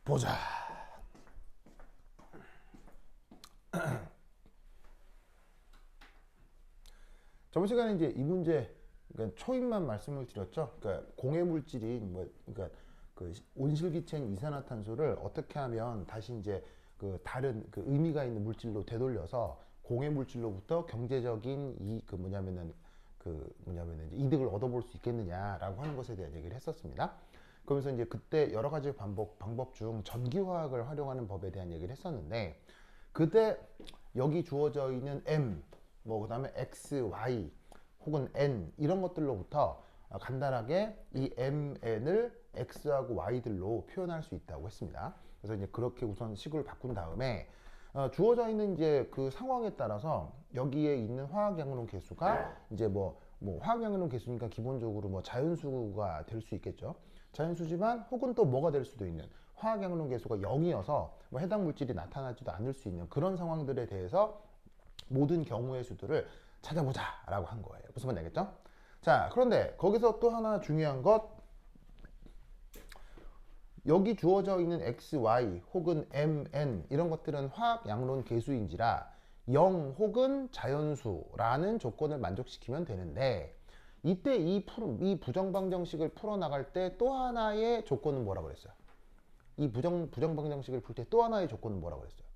보자. 저번 시간에 이제 이 문제 그러니까 초입만 말씀을 드렸죠. 그러니까 공해 물질이 뭐 그러니까 그 온실기체인 이산화탄소를 어떻게 하면 다시 이제 그 다른 그 의미가 있는 물질로 되돌려서 공해 물질로부터 경제적인 이제 이득을 얻어볼 수 있겠느냐라고 하는 것에 대한 얘기를 했었습니다. 그러면서 이제 그때 여러 가지 방법 중 전기화학을 활용하는 법에 대한 얘기를 했었는데 그때 여기 주어져 있는 M 그 다음에 X, Y 혹은 N 이런 것들로부터 간단하게 이 MN을 X하고 Y들로 표현할 수 있다고 했습니다. 그래서 이제 그렇게 우선 식을 바꾼 다음에 주어져 있는 이제 그 상황에 따라서 여기에 있는 화학양론 개수가 이제 뭐 화학양론 개수니까 기본적으로 뭐 자연수가 될 수 있겠죠. 자연수지만 혹은 또 뭐가 될 수도 있는 화학양론 개수가 0이어서 뭐 해당 물질이 나타나지도 않을 수 있는 그런 상황들에 대해서 모든 경우의 수들을 찾아보자 라고 한 거예요. 무슨 말인지 알겠죠? 자, 그런데 거기서 또 하나 중요한 것 여기 주어져 있는 X, Y 혹은 M, N 이런 것들은 화학 양론 개수인지라 0 혹은 자연수라는 조건을 만족시키면 되는데 이때 이 부정방정식을 풀어나갈 때 또 하나의 조건은 뭐라고 그랬어요? 이 부정방정식을 풀 때 또 하나의 조건은 뭐라고 그랬어요?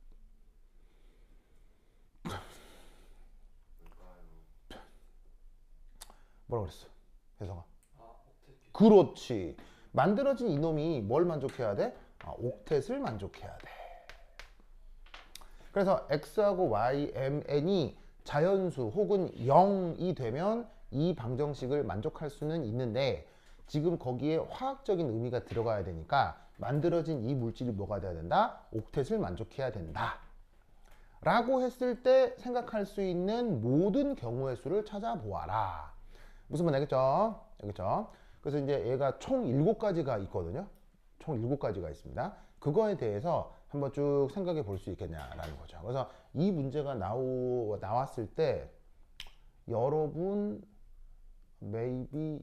뭐라고 그랬어? 혜성아. 그렇지. 만들어진 이놈이 뭘 만족해야 돼? 옥텟을 만족해야 돼. 그래서 X하고 Y, M, N이 자연수 혹은 0이 되면 이 방정식을 만족할 수는 있는데 지금 거기에 화학적인 의미가 들어가야 되니까 만들어진 이 물질이 뭐가 돼야 된다? 옥텟을 만족해야 된다. 라고 했을 때 생각할 수 있는 모든 경우의 수를 찾아보아라. 무슨 말 알겠죠? 알겠죠? 그래서 이제 얘가 총 7가지가 있거든요. 총 7가지가 있습니다. 그거에 대해서 한번 쭉 생각해 볼 수 있겠냐라는 거죠. 그래서 이 문제가 나왔을 때 여러분 maybe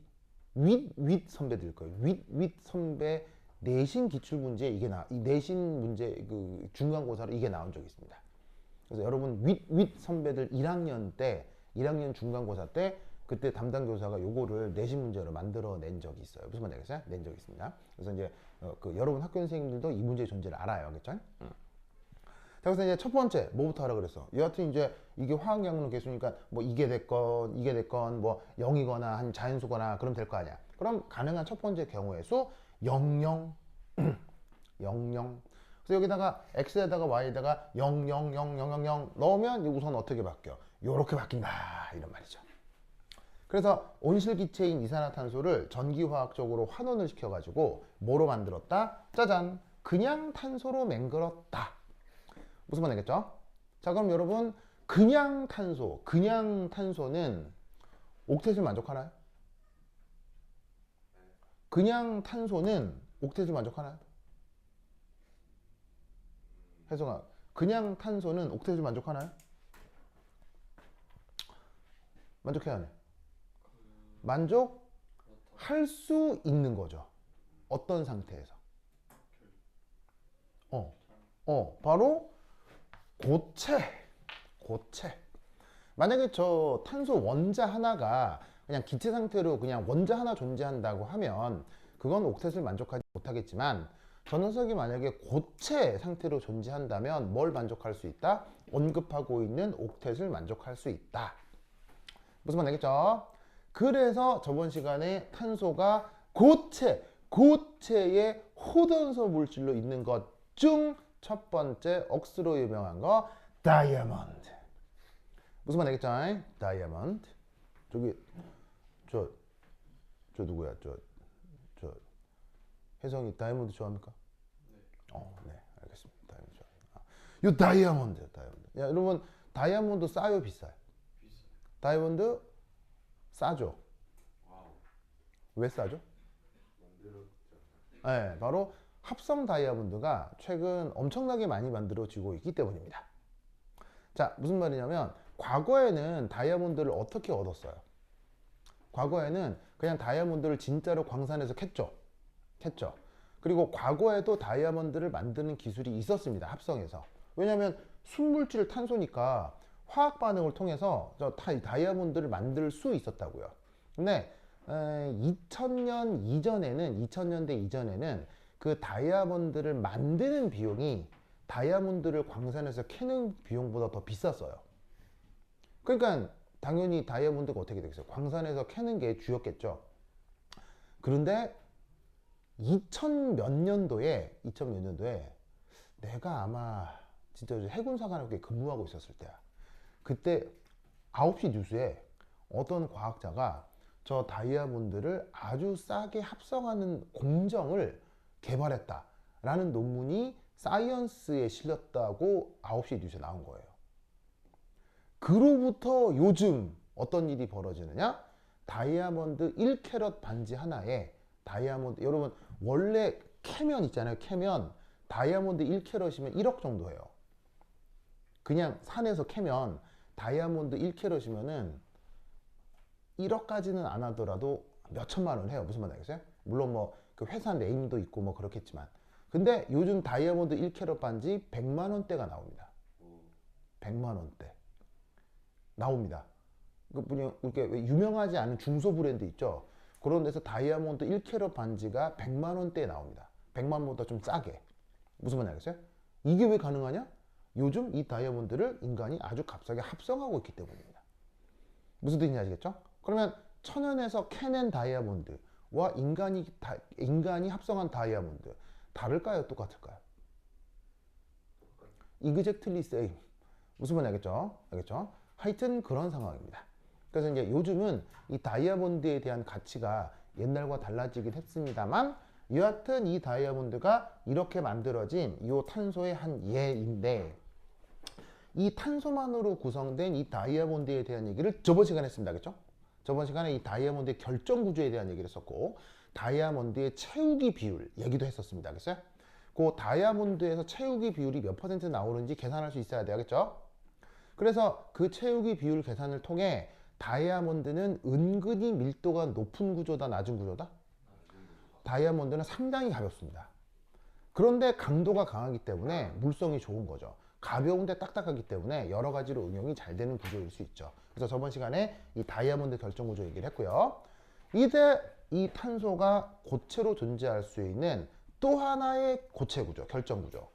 윗 선배들 거예요. 윗 선배 내신 기출 문제 이 내신 문제 그 중간고사로 이게 나온 적이 있습니다. 그래서 여러분 윗 선배들 1학년 중간고사 때 그때 담당 교사가 요거를 내신 문제로 만들어낸 적이 있어요. 무슨 말인지 알겠어요? 낸 적이 있습니다. 그래서 이제 여러분 학교 선생님들도 이 문제의 존재를 알아요. 알겠죠? 자, 그래서 이제 첫 번째 뭐부터 하라 그랬어? 여하튼 이제 이게 화학양론 개수니까 뭐 이게 됐건 뭐 0이거나 한 자연수거나 그럼 될 거 아니야. 그럼 가능한 첫 번째 경우의 수 00 00 그래서 여기다가 x에다가 y에다가 0 0 0 0 0 0 넣으면 우선 어떻게 바뀌어? 요렇게 바뀐다 이런 말이죠. 그래서 온실기체인 이산화탄소를 전기화학적으로 환원을 시켜가지고 뭐로 만들었다? 짜잔! 그냥 탄소로 맹글었다. 무슨 말 알겠죠? 자, 그럼 여러분 그냥 탄소는 옥텟을 만족하나요? 그냥 탄소는 옥텟을 만족하나요? 혜성아, 그냥 탄소는 옥텟을 만족하나요? 만족해야 하네. 만족할 수 있는 거죠. 어떤 상태에서? 바로 고체. 만약에 저 탄소 원자 하나가 그냥 기체 상태로 그냥 원자 하나 존재한다고 하면 그건 옥텟을 만족하지 못하겠지만 저 녀석이 만약에 고체 상태로 존재한다면 뭘 만족할 수 있다? 언급하고 있는 옥텟을 만족할 수 있다. 무슨 말 알겠죠? 그래서 저번 시간에 탄소가 고체의 호전소 물질로 있는 것 중 첫 번째 억스로 유명한 거 다이아몬드. 무슨 말 알겠죠? 다이아몬드. 저기 저 누구야? 저 혜성이 다이아몬드 좋아합니까? 네, 알겠습니다. 다이아몬드 좋아합니다. 요 다이아몬드. 야, 여러분 다이아몬드 싸요, 비싸요? 다이아몬드 싸죠. 왜 싸죠? 네, 바로 합성 다이아몬드가 최근 엄청나게 많이 만들어지고 있기 때문입니다. 자, 무슨 말이냐면 과거에는 다이아몬드를 어떻게 얻었어요? 과거에는 그냥 다이아몬드를 진짜로 광산에서 캤죠. 그리고 과거에도 다이아몬드를 만드는 기술이 있었습니다. 합성해서. 왜냐하면 순물질 탄소니까 화학 반응을 통해서 다이아몬드를 만들 수 있었다고요. 근데 2000년대 이전에는 그 다이아몬드를 만드는 비용이 다이아몬드를 광산에서 캐는 비용보다 더 비쌌어요. 그러니까 당연히 다이아몬드가 어떻게 되겠어요? 광산에서 캐는 게 주였겠죠. 그런데 2000몇 년도에 내가 아마 진짜 해군사관학교에 근무하고 있었을 때야. 그때 9시 뉴스에 어떤 과학자가 저 다이아몬드를 아주 싸게 합성하는 공정을 개발했다라는 논문이 사이언스에 실렸다고 9시 뉴스에 나온 거예요. 그로부터 요즘 어떤 일이 벌어지느냐? 다이아몬드 1캐럿 반지 하나에 다이아몬드, 여러분 원래 캐면 있잖아요. 캐면 다이아몬드 1캐럿이면 1억 정도 해요. 그냥 산에서 캐면 다이아몬드 1캐럿이면은 1억까지는 안 하더라도 몇 천만 원 해요. 무슨 말 알겠어요? 물론 뭐 그 회사 네임도 있고 뭐 그렇겠지만. 근데 요즘 다이아몬드 1캐럿 반지 100만 원대가 나옵니다. 100만 원대. 나옵니다. 이렇게 유명하지 않은 중소 브랜드 있죠. 그런 데서 다이아몬드 1캐럿 반지가 100만 원대에 나옵니다. 100만 원보다 좀 싸게. 무슨 말인지 알겠어요? 이게 왜 가능하냐? 요즘 이 다이아몬드를 인간이 아주 값싸게 합성하고 있기 때문입니다. 무슨 뜻인지 아시겠죠? 그러면 천연에서 캐낸 다이아몬드와 인간이 합성한 다이아몬드 다를까요? 똑같을까요? exactly same. 무슨 말인지 알겠죠? 알겠죠? 하여튼 그런 상황입니다. 그래서 이제 요즘은 이 다이아몬드에 대한 가치가 옛날과 달라지긴 했습니다만 여하튼 이 다이아몬드가 이렇게 만들어진 이 탄소의 한 예인데 이 탄소만으로 구성된 이 다이아몬드에 대한 얘기를 저번 시간에 했습니다. 그렇죠? 저번 시간에 이 다이아몬드의 결정 구조에 대한 얘기를 했었고 다이아몬드의 채우기 비율 얘기도 했었습니다. 그랬어요? 그 다이아몬드에서 채우기 비율이 몇 퍼센트 나오는지 계산할 수 있어야 되겠죠? 그래서 그 채우기 비율 계산을 통해 다이아몬드는 은근히 밀도가 높은 구조다, 낮은 구조다? 다이아몬드는 상당히 가볍습니다. 그런데 강도가 강하기 때문에 물성이 좋은 거죠. 가벼운데 딱딱하기 때문에 여러 가지로 응용이 잘 되는 구조일 수 있죠. 그래서 저번 시간에 이 다이아몬드 결정 구조 얘기를 했고요. 이제 이 탄소가 고체로 존재할 수 있는 또 하나의 고체 구조, 결정 구조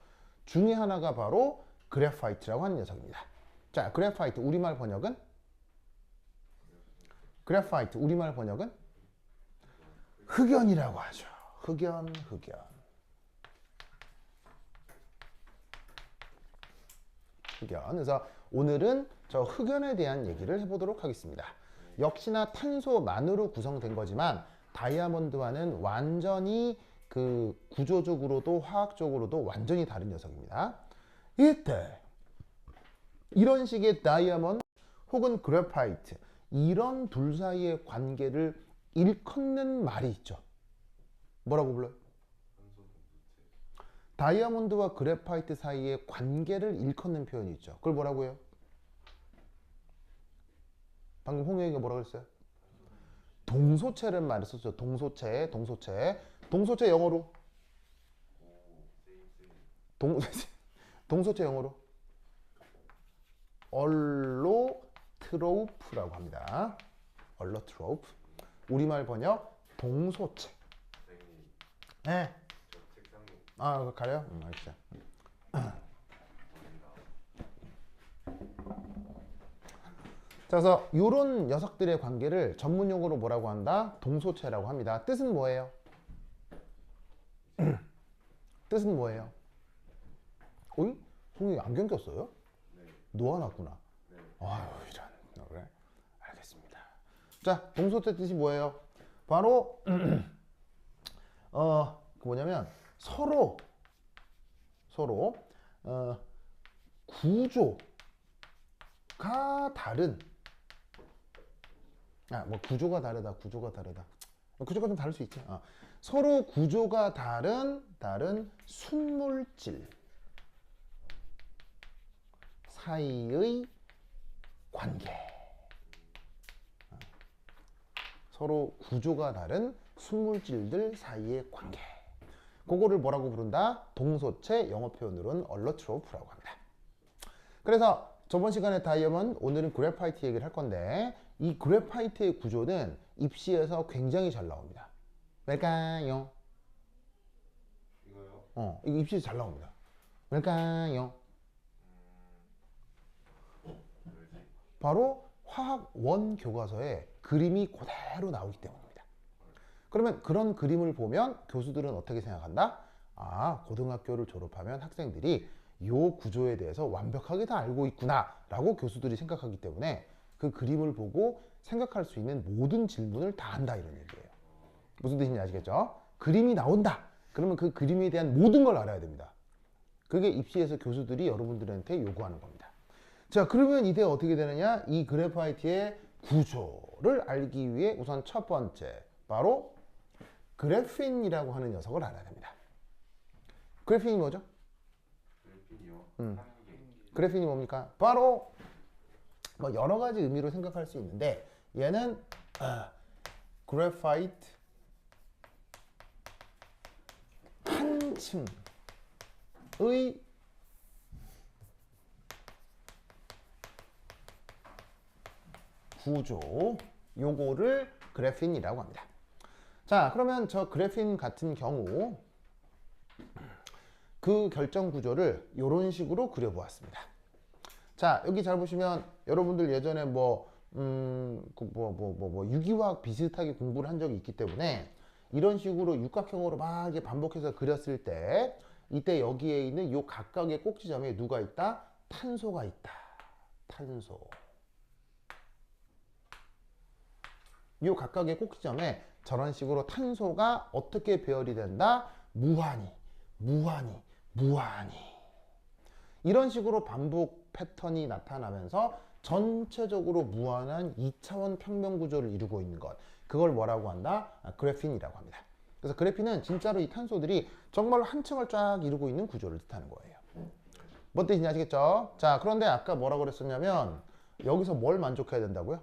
중에 하나가 바로 그래파이트라고 하는 녀석입니다. 자, 그래파이트 우리말 번역은? 그래파이트 우리말 번역은? 흑연이라고 하죠. 흑연. 그래서 오늘은 저 흑연에 대한 얘기를 해보도록 하겠습니다. 역시나 탄소만으로 구성된 거지만 다이아몬드와는 완전히 그 구조적으로도 화학적으로도 완전히 다른 녀석입니다. 이때 이런 식의 다이아몬드 혹은 그래파이트 이런 둘 사이의 관계를 일컫는 말이 있죠. 뭐라고 불러요? 다이아몬드와 그래파이트 사이의 관계를 일컫는 표현이 있죠. 그걸 뭐라고 해요? 방금 홍영이가 뭐라고 했어요? 동소체를 말했었죠. 동소체. 동소체 영어로? 동소체 영어로? 얼로트로프라고 합니다. 얼로트로프. 우리말 번역 동소체. 네. 아, 가려요? 알겠어요. 그래서 이런 녀석들의 관계를 전문용어로 뭐라고 한다? 동소체라고 합니다. 뜻은 뭐예요? 뜻은 뭐예요? 어이? 형이 안경 꼈어요? 네. 놓아놨구나. 네. 아유, 이런. 그래. 알겠습니다. 자, 동소체 뜻이 뭐예요? 바로 뭐냐면 서로 구조가 다른 뭐 구조가 다르다. 구조가 좀 다를 수 있지. 서로 구조가 다른 순물질 사이의 관계. 서로 구조가 다른 순물질들 사이의 관계. 그거를 뭐라고 부른다? 동소체, 영어 표현으로는 allotrope라고 합니다. 그래서 저번 시간에 다이아몬드, 오늘은 그래파이트 얘기를 할 건데 이 그래파이트의 구조는 입시에서 굉장히 잘 나옵니다. 왜일까요? 이거요? 이거 입시에서 잘 나옵니다. 왜일까요? 왜지? 바로 화학 원 교과서에 그림이 그대로 나오기 때문입니다. 그러면 그런 그림을 보면 교수들은 어떻게 생각한다? 아, 고등학교를 졸업하면 학생들이 요 구조에 대해서 완벽하게 다 알고 있구나 라고 교수들이 생각하기 때문에 그 그림을 보고 생각할 수 있는 모든 질문을 다 한다 이런 얘기예요. 무슨 뜻인지 아시겠죠? 그림이 나온다. 그러면 그 그림에 대한 모든 걸 알아야 됩니다. 그게 입시에서 교수들이 여러분들한테 요구하는 겁니다. 자, 그러면 이때 어떻게 되느냐? 이 그래파이트의 구조를 알기 위해 우선 첫 번째 바로 그래핀이라고 하는 녀석을 알아야 됩니다. 그래핀이 뭐죠? 그래핀이요? 그래핀이 뭡니까? 바로 뭐 여러 가지 의미로 생각할 수 있는데 얘는 그래파이트 한 층의 구조, 요거를 그래핀이라고 합니다. 자, 그러면 저 그래핀 같은 경우 그 결정 구조를 이런 식으로 그려보았습니다. 자, 여기 잘 보시면 여러분들 예전에 유기화학 비슷하게 공부를 한 적이 있기 때문에 이런 식으로 육각형으로 막 이렇게 반복해서 그렸을 때 이때 여기에 있는 요 각각의 꼭지점에 누가 있다? 탄소가 있다. 탄소. 요 각각의 꼭지점에 저런 식으로 탄소가 어떻게 배열이 된다? 무한히, 무한히, 무한히. 이런 식으로 반복 패턴이 나타나면서 전체적으로 무한한 2차원 평면 구조를 이루고 있는 것. 그걸 뭐라고 한다? 그래핀이라고 합니다. 그래서 그래핀은 진짜로 이 탄소들이 정말로 한 층을 쫙 이루고 있는 구조를 뜻하는 거예요. 뭔 뜻인지 아시겠죠? 자, 그런데 아까 뭐라고 그랬었냐면 여기서 뭘 만족해야 된다고요?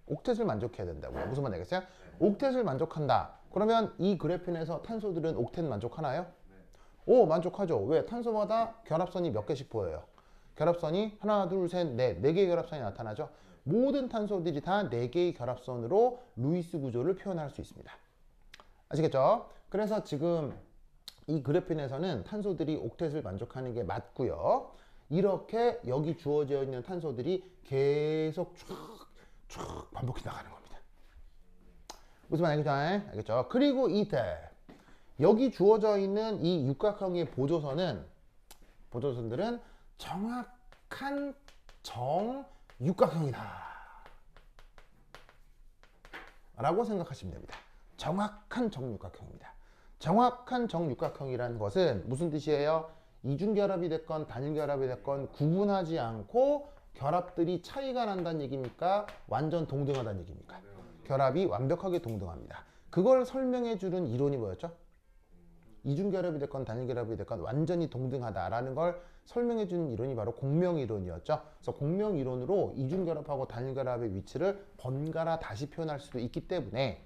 옥텟을 만족해야 된다고요. 무슨 말인지 알겠어요? 옥텟을 만족한다. 그러면 이 그래핀에서 탄소들은 옥텟 만족하나요? 오, 만족하죠. 왜? 탄소마다 결합선이 몇 개씩 보여요? 결합선이 하나, 둘, 셋, 넷, 네 개의 결합선이 나타나죠. 모든 탄소들이 다 네 개의 결합선으로 루이스 구조를 표현할 수 있습니다. 아시겠죠? 그래서 지금 이 그래핀에서는 탄소들이 옥텟을 만족하는 게 맞고요. 이렇게 여기 주어져 있는 탄소들이 계속 쭉 반복해 나가는 겁니다. 무슨 말인지 알겠죠? 알겠죠? 그리고 이때 여기 주어져 있는 이 육각형의 보조선들은 정확한 정육각형이다 라고 생각하시면 됩니다. 정확한 정육각형입니다. 정확한 정육각형이라는 것은 무슨 뜻이에요? 이중결합이 됐건 단일결합이 됐건 구분하지 않고 결합들이 차이가 난다는 얘기입니까? 완전 동등하다는 얘기입니까? 결합이 완벽하게 동등합니다. 그걸 설명해 주는 이론이 뭐였죠? 이중결합이 됐건 단일결합이 됐건 완전히 동등하다라는 걸 설명해 주는 이론이 바로 공명이론이었죠. 그래서 공명이론으로 이중결합하고 단일결합의 위치를 번갈아 다시 표현할 수도 있기 때문에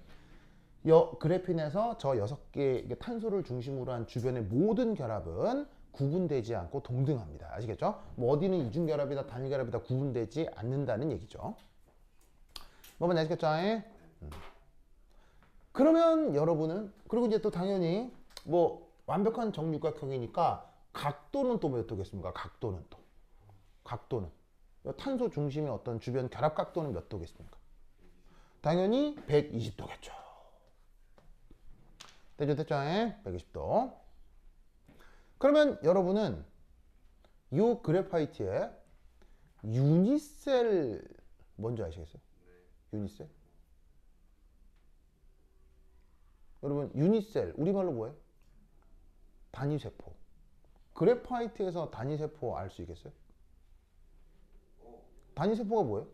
그래핀에서 저 6개의 탄소를 중심으로 한 주변의 모든 결합은 구분되지 않고 동등합니다. 아시겠죠? 뭐 어디는 이중결합이다 단일결합이다 구분되지 않는다는 얘기죠. 뭐만 아시겠죠? 그러면 여러분은 그리고 이제 또 당연히 뭐 완벽한 정육각형이니까 각도는 또 몇 도겠습니까? 각도는 탄소 중심의 어떤 주변 결합 각도는 몇 도겠습니까? 당연히 120도겠죠. 됐죠? 120도. 그러면 여러분은 이 그래파이트의 유니셀 뭔지 아시겠어요? 유니셀? 여러분 유니셀 우리말로 뭐예요? 단위세포. 그래파이트에서 단위세포 알 수 있겠어요? 단위세포가 뭐예요?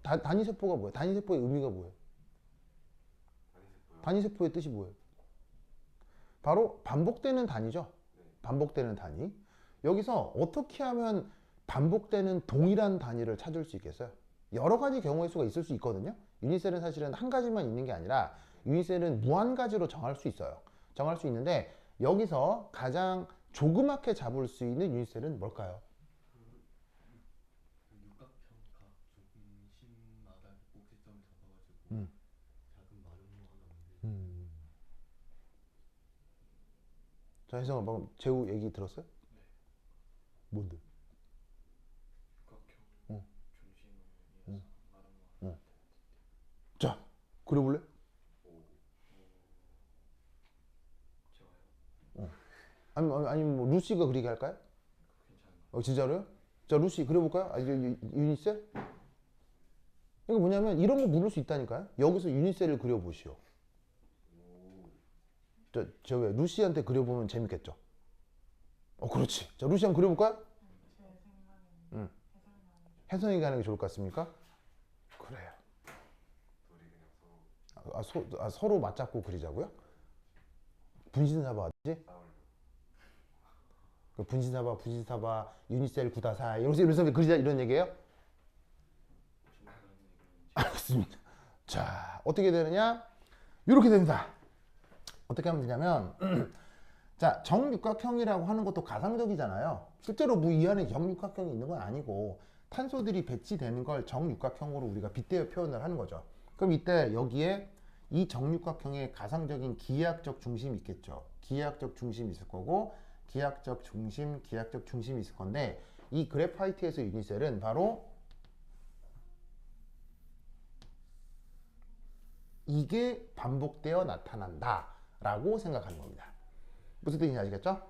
단위세포가 뭐예요? 단위세포의 의미가 뭐예요? 단위세포의 뜻이 뭐예요? 바로 반복되는 단위죠. 반복되는 단위. 여기서 어떻게 하면 반복되는 동일한 단위를 찾을 수 있겠어요? 여러 가지 경우의 수가 있을 수 있거든요. 유니셀은 사실은 한 가지만 있는 게 아니라 유니셀은 무한 가지로 정할 수 있어요. 정할 수 있는데 여기서 가장 조그맣게 잡을 수 있는 유닛셀은 뭘까요? 육각형 각 중심마다 꼭지점을 잡아가지고 음. 작은 마름모 하나 만들고 자, 혜성아 방금 재우 얘기 들었어요? 네. 뭔데? 육각형 어. 중심을 어. 이어서 마름모 하나 어. 자, 그려볼래? 좋아요. 아니면 뭐 루시가 그리게 할까요? 괜찮은 진짜로요? 자, 루시 그려볼까요? 유닛셀? 이거 뭐냐면 이런 거 물을 수 있다니까요. 여기서 유닛셀을 그려보시오. 저 왜 루시한테 그려보면 재밌겠죠? 그렇지. 자, 루시 한번 그려볼까요? 제 생각에는 응. 해설이 혜선이가 하는 게 좋을 것 같습니까? 그래요. 둘이 그냥 서로 서로 맞잡고 그리자고요? 분신사바 어디지? 싸우려고. 분신사바, 유닛셀 9-4 이러면서 그리자 이런 얘기예요? 중간에 얘기는 알겠습니다. 자, 어떻게 되느냐? 이렇게 됩니다. 어떻게 하면 되냐면 자, 정육각형이라고 하는 것도 가상적이잖아요. 실제로 뭐 이 안에 정육각형이 있는 건 아니고 탄소들이 배치되는 걸 정육각형으로 우리가 빗대어 표현을 하는 거죠. 그럼 이때 여기에 이 정육각형의 가상적인 기하학적 중심이 있겠죠. 기하학적 중심이 있을 거고 기하학적 중심이 있을 건데 이 그래파이트에서 유닛셀은 바로 이게 반복되어 나타난다 라고 생각하는 겁니다. 무슨 뜻인지 아시겠죠?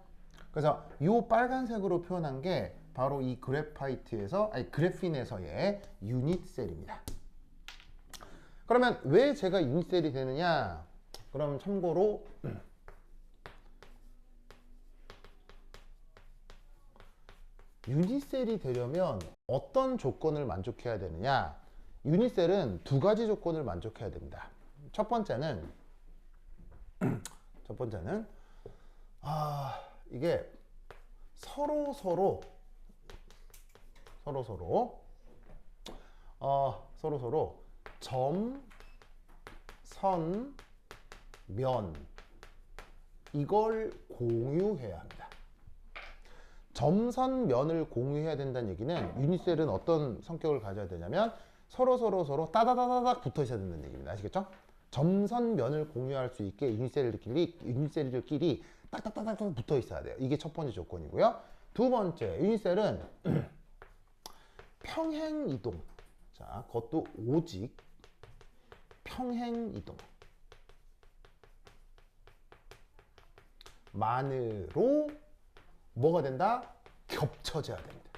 그래서 이 빨간색으로 표현한 게 바로 이 그래핀에서의 유닛셀입니다. 그러면 왜 제가 유닛셀이 되느냐? 그럼 참고로 유닛셀이 되려면 어떤 조건을 만족해야 되느냐? 유닛셀은 두 가지 조건을 만족해야 됩니다. 첫 번째는 이게 서로 점, 선, 면 이걸 공유해야 합니다. 점선면을 공유해야 된다는 얘기는 유닛셀은 어떤 성격을 가져야 되냐면 서로 따다다다닥 붙어 있어야 된다는 얘기입니다. 아시겠죠? 점선면을 공유할 수 있게 유닛셀들끼리 딱딱딱딱 붙어 있어야 돼요. 이게 첫 번째 조건이고요. 두 번째, 유닛셀은 평행이동. 자, 그것도 오직 평행이동 만으로 뭐가 된다? 겹쳐져야 됩니다.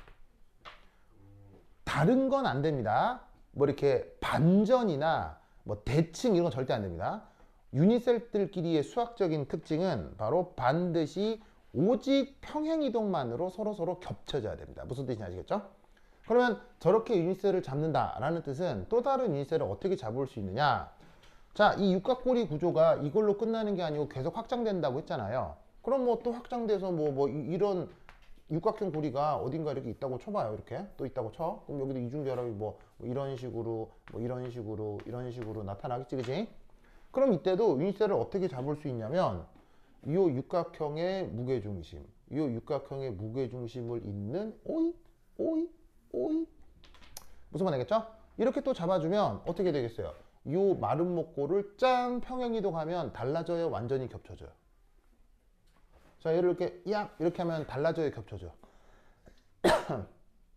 다른 건 안 됩니다. 뭐 이렇게 반전이나 뭐 대칭 이런 건 절대 안 됩니다. 유닛셀들끼리의 수학적인 특징은 바로 반드시 오직 평행이동만으로 서로 겹쳐져야 됩니다. 무슨 뜻인지 아시겠죠? 그러면 저렇게 유닛셀을 잡는다라는 뜻은 또 다른 유닛셀을 어떻게 잡을 수 있느냐? 자, 이 육각고리 구조가 이걸로 끝나는 게 아니고 계속 확장된다고 했잖아요. 그럼 뭐 또 확장돼서 이런 육각형 고리가 어딘가 이렇게 있다고 쳐봐요. 이렇게 또 있다고 쳐. 그럼 여기도 이중결합이 이런 식으로 나타나겠지, 그지? 그럼 이때도 유닛셀을 어떻게 잡을 수 있냐면 이 육각형의 무게중심을 잇는 오잇 무슨 말 알겠죠? 이렇게 또 잡아주면 어떻게 되겠어요? 이 마름모꼴을 짠 평행이동하면 달라져요, 완전히 겹쳐져요. 자, 얘를 이렇게 하면 달라져요, 겹쳐져.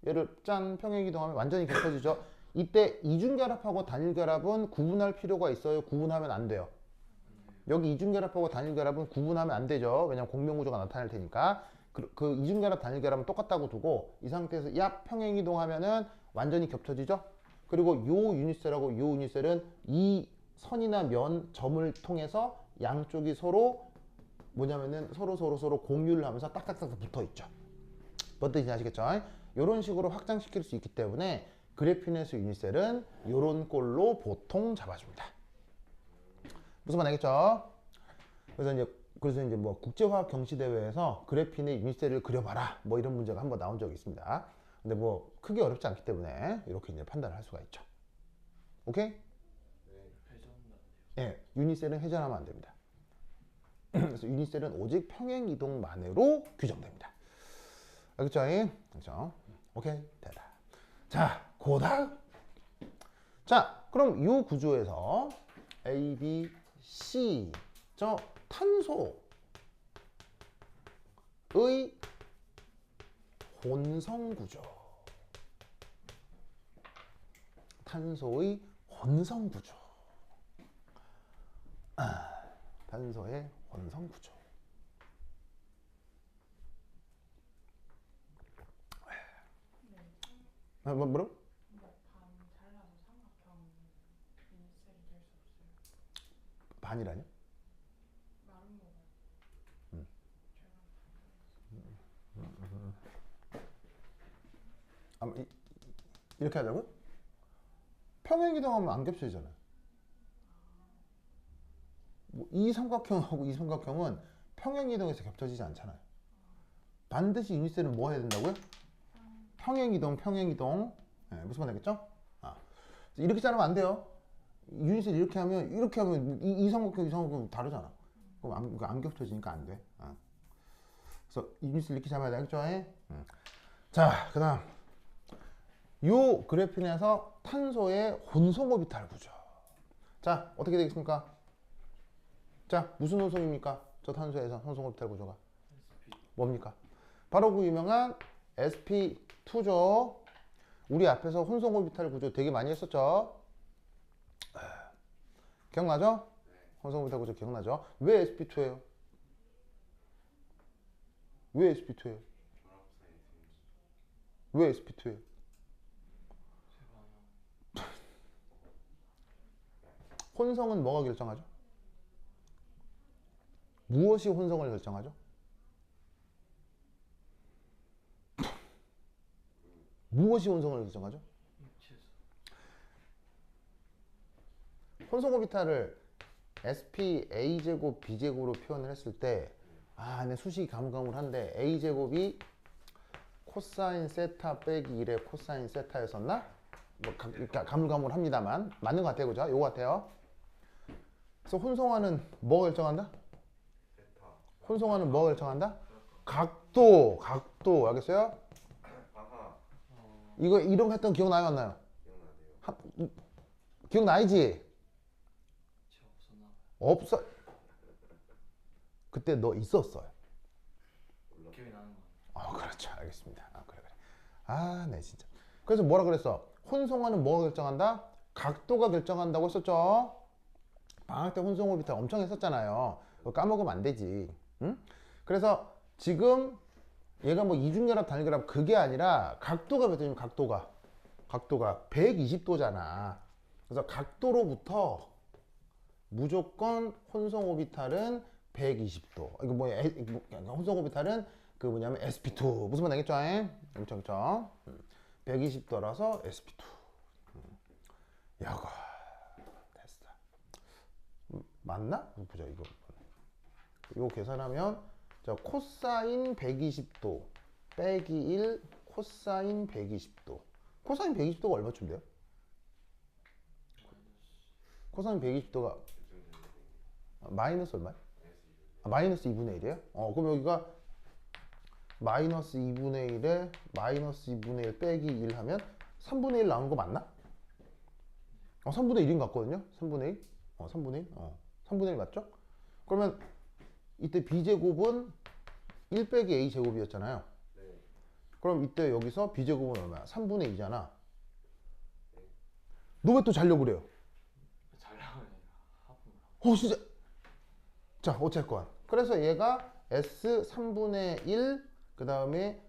얘를 짠 평행이동하면 완전히 겹쳐지죠. 이때 이중결합하고 단일결합은 구분할 필요가 있어요? 구분하면 안 돼요. 여기 이중결합하고 단일결합은 구분하면 안 되죠. 왜냐면 공명구조가 나타날 테니까. 그 이중결합 단일결합은 똑같다고 두고 이 상태에서 평행이동하면은 완전히 겹쳐지죠. 그리고 요 유닛셀하고 요 유닛셀은 이 선이나 면 점을 통해서 양쪽이 서로 서로 공유를 하면서 딱딱딱 붙어 있죠. 뭔 뜻인지 아시겠죠? 이런 식으로 확장시킬 수 있기 때문에 그래핀에서 유닛셀은 이런 꼴로 보통 잡아줍니다. 무슨 말 알겠죠? 그래서 이제 뭐 국제화학 경시 대회에서 그래핀의 유닛셀을 그려봐라 뭐 이런 문제가 한번 나온 적이 있습니다. 근데 뭐 크게 어렵지 않기 때문에 이렇게 이제 판단을 할 수가 있죠. 오케이? 회전도 안 돼요. 예, 유닛셀은 회전하면 안 됩니다. 그래서 유니셀은 오직 평행 이동만으로 규정됩니다. 알겠죠? 그렇죠? 오케이, 됐다. 자, 고다. 자, 그럼 이 구조에서 A, B, C 저 탄소의 혼성 구조. 탄소의 혼성 구조. 탄소의 혼성 구조. 뭐라고? 반 잘라서 삼각형 인셀이 될 수 없어요. 반이라뇨? 마른 거가 음. 이렇게 하자고? 평행 이동하면 안 겹쳐지잖아. 이 삼각형하고 이 삼각형은 평행 이동해서 겹쳐지지 않잖아요. 반드시 유니셀은 뭐 해야 된다고요? 평행 이동, 평행 이동. 네, 무슨 말 되겠죠? 이렇게 자르면 안 돼요. 유니셀 이렇게 하면 이 삼각형, 이 삼각형 다르잖아. 그럼 안 겹쳐지니까 안 돼. 그래서 유니셀 이렇게 잡아야 되겠죠? 자, 그다음 요 그래핀에서 탄소의 혼성 오비탈 구조. 자, 어떻게 되겠습니까? 자, 무슨 혼성입니까? 저 탄소에서 혼성 오비탈 구조가 뭡니까? 바로 그 유명한 sp2죠. 우리 앞에서 혼성 오비탈 구조 되게 많이 했었죠. 기억나죠? 혼성 오비탈 구조 기억나죠? 왜 sp2예요? 왜 sp2예요? 왜 sp2예요? 혼성은 뭐가 결정하죠? 무엇이 혼성을 결정하죠? 무엇이 혼성을 결정하죠? 혼성 오비탈을 sp a제곱 b제곱으로 표현을 했을 때 내 수식이 가물가물한데 a제곱이 코사인 세타 빼기 1의 코사인 세타였었나? 뭐 가물가물합니다만 맞는 것 같아요. 그죠? 요거 같아요. 그래서 혼성화는 뭐 결정한다? 혼성화는 뭐 결정한다? 각도 알겠어요? 이거 이런 거 했던 거 기억나요 안 나요? 기억나야지? 없어. 그때 너 있었어요. 기억이 나는 거. 그렇죠. 알겠습니다. 그래. 네, 진짜. 그래서 뭐라 그랬어? 혼성화는 뭐가 결정한다? 각도가 결정한다고 했었죠. 방학 때 혼성 오비탈 엄청 했었잖아요. 그거 까먹으면 안 되지. 응? 그래서 지금 얘가 뭐 이중결합 단일결합 그게 아니라 각도가 몇 도냐면 각도가 120도잖아. 그래서 각도로부터 무조건 혼성 오비탈은 120도. 이거 뭐야? 혼성 오비탈은 그 뭐냐면 sp2. 무슨 말 되겠죠? 그렇죠. 120도라서 sp2. 야가 됐어. 맞나? 보자 이거. 이거 계산하면 자 코사인 120도 빼기 1 코사인 120도. 코사인 120도가 얼마쯤 돼요? 코사인 120도가 마이너스 얼마야? 마이너스 2분의 1이에요? 그럼 여기가 마이너스 2분의 1에 마이너스 2분의 1 빼기 1 하면 3분의 1 나온 거 맞나? 3분의 1인 것 같거든요? 3분의 1? 3분의 1? 3분의 1 맞죠? 그러면 이때 b제곱은 1 빼기 a제곱이었잖아요. 그럼 이때 여기서 b제곱은 얼마야? 3분의 2잖아. 너 왜 또 자려고 그래요? 잘 나오네. 하품을. 진짜. 자, 어쨌건. 그래서 얘가 S 3분의 1, 그 다음에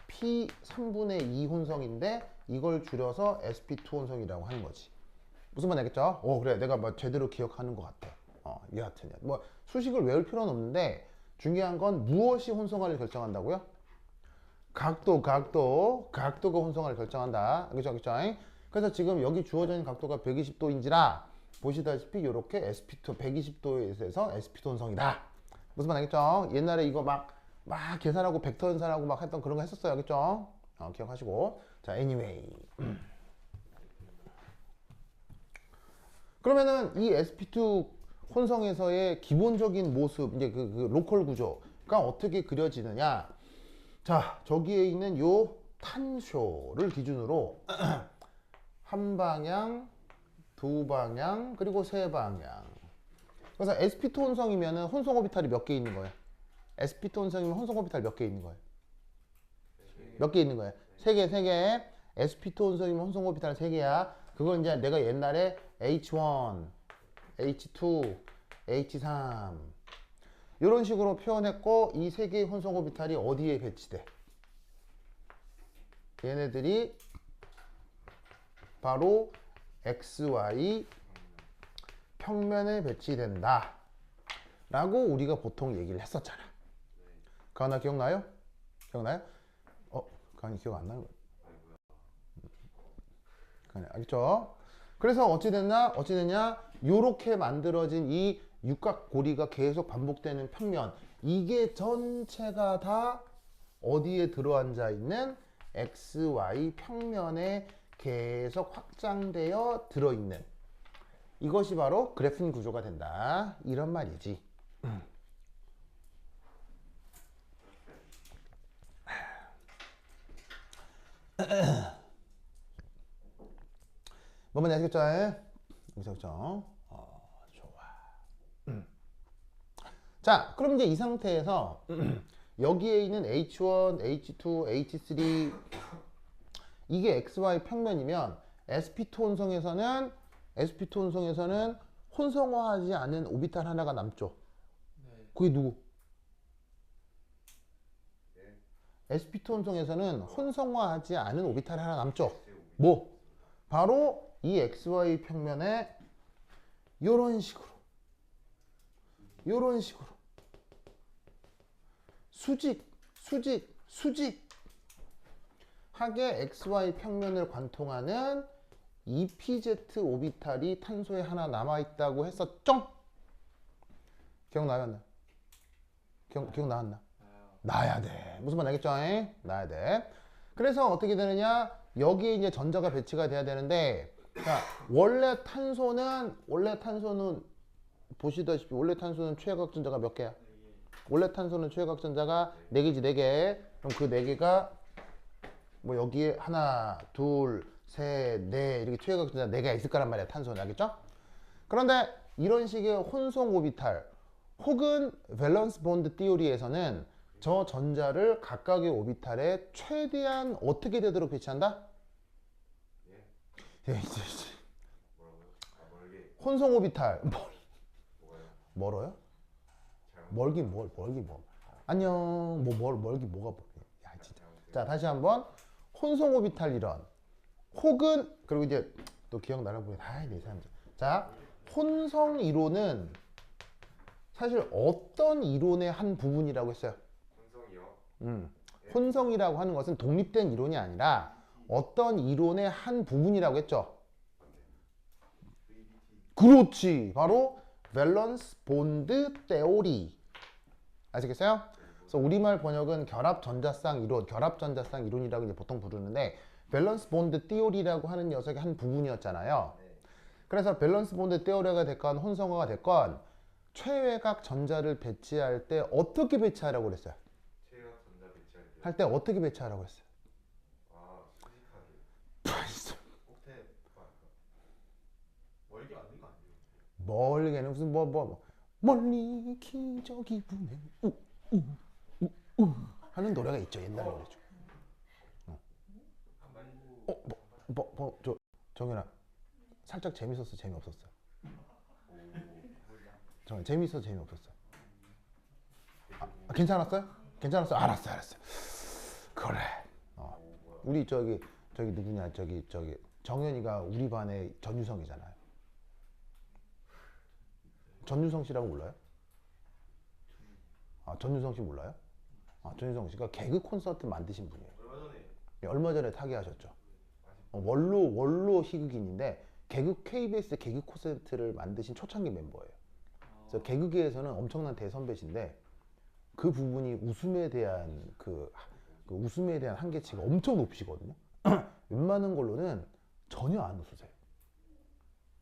P 3분의 2 혼성인데 이걸 줄여서 sp2 혼성이라고 하는 거지. 무슨 말 알겠죠? 그래. 내가 뭐 제대로 기억하는 것 같아. 여하튼. 뭐 수식을 외울 필요는 없는데 중요한 건 무엇이 혼성화를 결정한다고요? 각도가 혼성화를 결정한다. 그죠? 그래서 지금 여기 주어져 있는 각도가 120도인지라 보시다시피 이렇게 sp2 120도에서 sp2 혼성이다. 무슨 말 알겠죠? 옛날에 이거 막 계산하고 벡터 연산하고 막 했던 그런 거 했었어요. 알겠죠? 기억하시고. 자, anyway. 그러면은 이 sp2 혼성에서의 기본적인 모습, 이제 그 로컬 구조가 어떻게 그려지느냐. 자, 저기에 있는 요 탄쇼를 기준으로 한 방향, 두 방향, 그리고 세 방향. 그래서 sp2 혼성이면은 혼성 오비탈이 몇 개 있는 거예요? sp2 혼성이면 혼성 오비탈 몇 개 있는 거예요? 몇 개 있는 거예요? 세 개, 세 개. sp2 혼성이면 혼성 오비탈 세 개야. 그걸 이제 내가 옛날에 H1, H2, H3 이런 식으로 표현했고, 이 세 개의 혼성 오비탈이 어디에 배치돼? 얘네들이 바로 XY 평면에 배치된다 라고 우리가 보통 얘기를 했었잖아. 가은아 기억나요? 기억나요? 가은이 기억 안 나요? 가은이 알겠죠? 그래서 어찌됐냐? 요렇게 만들어진 이 육각고리가 계속 반복되는 평면, 이게 전체가 다 어디에 들어앉아 있는 XY 평면에 계속 확장되어 들어있는, 이것이 바로 그래핀 구조가 된다, 이런 말이지. 뭐만 아시겠죠? 아시겠죠? 좋아. 자, 그럼 이제 이 상태에서 여기에 있는 H1, H2, H3 이게 XY 평면이면 sp2 혼성에서는 혼성화하지 않은 오비탈 하나가 남죠. 네. 그게 누구? sp2 혼성에서는 혼성화하지 않은 오비탈 하나 남죠. 뭐? 바로 이 XY 평면에 요런 식으로 수직 하게 XY 평면을 관통하는 EPZ 오비탈이 탄소에 하나 남아있다고 했었죠? 기억나요? 안 나요? 기억 나왔나? 나야 돼. 무슨 말 알겠죠? 나야 돼. 그래서 어떻게 되느냐? 여기에 이제 전자가 배치가 돼야 되는데, 자, 원래 탄소는 보시다시피 원래 탄소는 최외각 전자가 몇 개야? 원래 탄소는 최외각 전자가 4개지, 4개. 그럼 그 4개가 뭐 여기에 하나, 둘, 셋, 넷 이렇게 최외각 전자 4개가 있을 거란 말이야, 탄소는. 알겠죠? 그런데 이런 식의 혼성 오비탈 혹은 밸런스 본드 티오리에서는 저 전자를 각각의 오비탈에 최대한 어떻게 되도록 배치한다? 혼성 오비탈 멀어요? 멀긴 뭘? 안녕. 멀기 뭐가 멀게? 야 진짜. 자, 다시 한번 혼성 오비탈 이론 혹은, 그리고 이제 또 기억나는 분이 내 사람들. 자, 혼성 이론은 사실 어떤 이론의 한 부분이라고 했어요? 혼성이라고 하는 것은 독립된 이론이 아니라 어떤 이론의 한 부분이라고 했죠. 그렇지, 바로 밸런스 본드 테오리. 아시겠어요? 그래서 우리말 번역은 결합전자쌍 이론이라고 이제 보통 부르는데, 밸런스 본드 티오리라고 하는 녀석의 한 부분이었잖아요. 그래서 밸런스 본드 티오리가 됐건 혼성화가 됐건 최외각 전자를 배치할 때 어떻게 배치하라고 그랬어요? 최외각 전자 배치할 때 할 때 어떻게 배치하라고 했어요? 수직하게 꼭대 멀게 만든 거 아니에요? 멀게는 무슨 멀리 기적이 부는 하는 노래가 있죠. 옛날에 그랬죠. 정현아, 살짝 재밌었어, 재미없었어? 정현, 재밌었어, 재미없었어? 괜찮았어요? 괜찮았어? 알았어. 그래. 우리 저기 누구냐, 저기 정현이가 우리 반의 전유성이잖아요. 전유성 씨라고 몰라요? 전유성 씨 몰라요? 전유성 씨가 개그 콘서트 만드신 분이에요. 얼마 전에 타계하셨죠. 원로 희극인인데 KBS 개그 콘서트를 만드신 초창기 멤버예요. 그래서 개그계에서는 엄청난 대선배신데, 그 부분이 웃음에 대한 그 웃음에 대한 한계치가 엄청 높으시거든요. 웬만한 걸로는 전혀 안 웃으세요.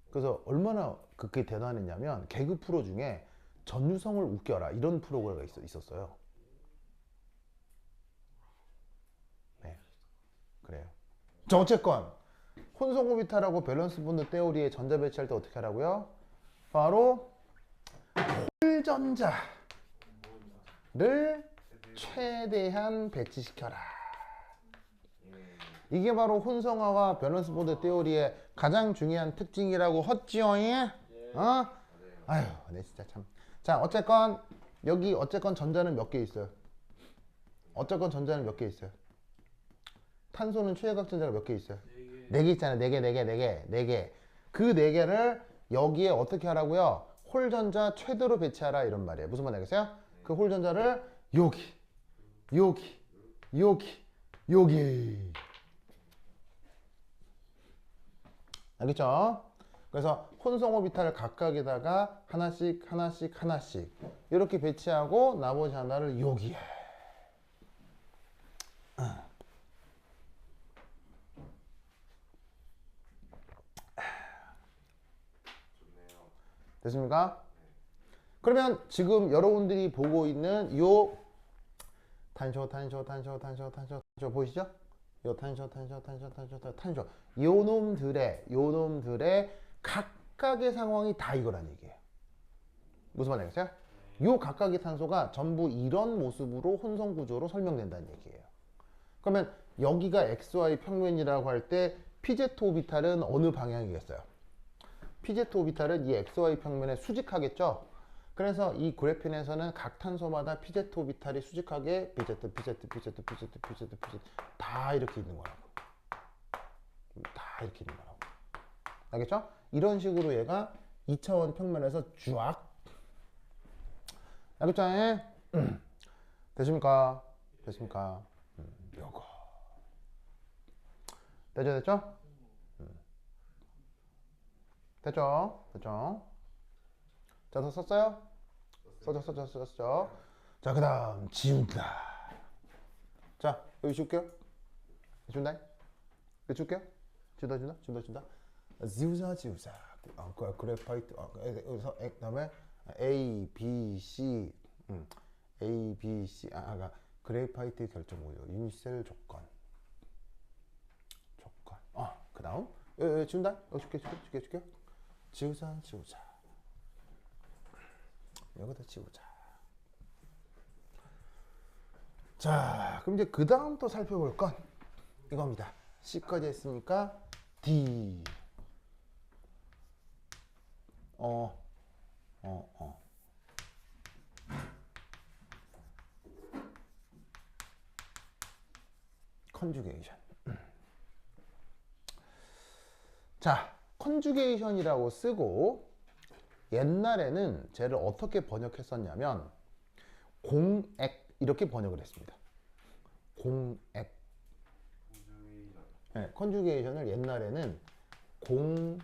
그래서 얼마나 그게 대단했냐면 개그 프로 중에 전유성을 웃겨라 이런 프로그램이 있었어요. 네, 그래요. 자, 어쨌건 혼성 오비탈하고 밸런스 본드 테오리의 전자 배치할 때 어떻게 하라고요? 바로 홀전자를 최대한 배치시켜라. 이게 바로 혼성화와 밸런스 본드 테오리의 가장 중요한 특징이라고 헛지어이? 어? 아유, 네 진짜 참. 자, 어쨌건 여기 어쨌건 전자는 몇 개 있어요? 어쨌건 전자는 몇 개 있어요? 탄소는 최외각 전자가 몇 개 있어요? 4개 있잖아요. 4개. 그 4개를 여기에 어떻게 하라고요? 홀전자 최대로 배치하라 이런 말이에요. 무슨 말 알겠어요? 그 홀전자를 여기. 알겠죠? 그래서 혼성 오비탈을 각각에다가 하나씩 이렇게 배치하고 나머지 하나를 여기에. 됐습니까? 그러면 지금 여러분들이 보고 있는 요 탄소 보이시죠? 요 탄소 요 놈들의 각각의 상황이 다 이거란 얘기예요. 무슨 말 알겠어요? 요 각각의 탄소가 전부 이런 모습으로 혼성 구조로 설명된다는 얘기예요. 그러면 여기가 XY 평면이라고 할 때 PZ 오비탈은 어느 방향이겠어요? PZ 오비탈은 이 XY 평면에 수직하겠죠? 그래서 이 그래핀에서는 각 탄소마다 PZ 오비탈이 수직하게 PZ 다 이렇게 있는 거라고. 다 이렇게 있는 거라고. 알겠죠? 이런 식으로 얘가 2차원 평면에서 쫙. 알겠죠? 됐습니까? 요거. 됐죠? 됐죠? 자, 더 썼어요? 썼죠. 자, 그 다음 지운다. 자, 여기 지울게요. 지운다. 준다. 지우자. 그래파이트. 여기서 그 다음에 A, B, C. 그래파이트 결정 오류. 유니셀 조건. 그 다음. 지운다. 줄게. 지우자. 여기다 지우자. 자, 그럼 이제 그 다음 또 살펴볼 건 이겁니다. C까지 했으니까 D. 컨주게이션. 자, 컨주게이션이라고 쓰고 옛날에는 쟤를 어떻게 번역했었냐면 공액 이렇게 번역을 했습니다. 공액. 네, 컨주게이션을 옛날에는 공액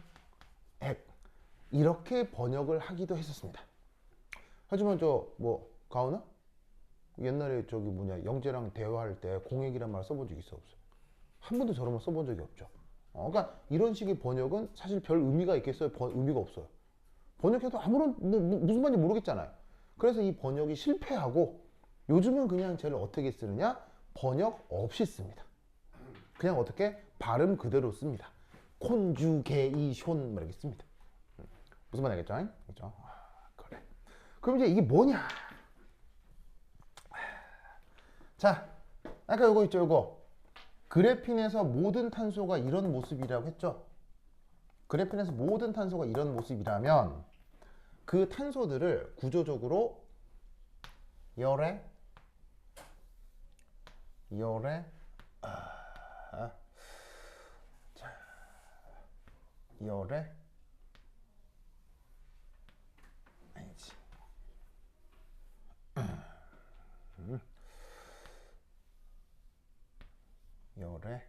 이렇게 번역을 하기도 했었습니다. 하지만 가오나? 옛날에 영재랑 대화할 때 공액이란 말 써본 적 있어 없어요? 한 번도 저런 말 써본 적이 없죠. 그러니까 이런 식의 번역은 사실 별 의미가 있겠어요? 의미가 없어요. 번역해도 아무런 무슨 말인지 모르겠잖아요. 그래서 이 번역이 실패하고 요즘은 그냥 쟤를 어떻게 쓰느냐? 번역 없이 씁니다. 그냥 어떻게? 발음 그대로 씁니다. 콘주게이션 이렇게 씁니다. 무슨 말 알겠죠? 그렇죠? 그래. 그럼 이제 이게 뭐냐? 자, 아까 요거 있죠, 요거. 그래핀에서 모든 탄소가 이런 모습이라고 했죠? 그래핀에서 모든 탄소가 이런 모습이라면 그 탄소들을 구조적으로 열에 아니지. 열에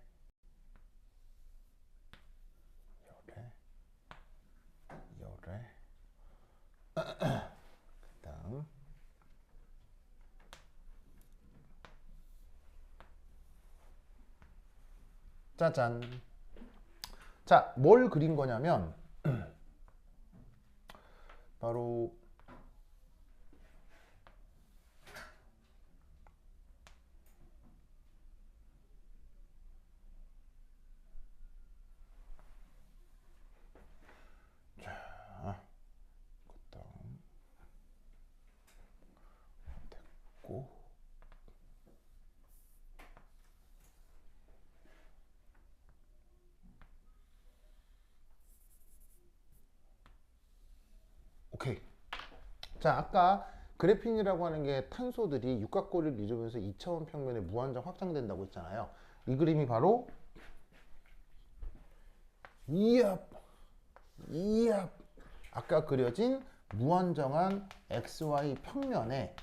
그다음 짜잔. 자, 뭘 그린 거냐면 바로 자, 그다음 됐고 오케이. 자, 아까 그래핀이라고 하는 게 탄소들이 육각고리를 이루면서 2차원 평면에 무한정 확장된다고 했잖아요. 이 그림이 바로 이압 아까 그려진 무한정한 XY 평면에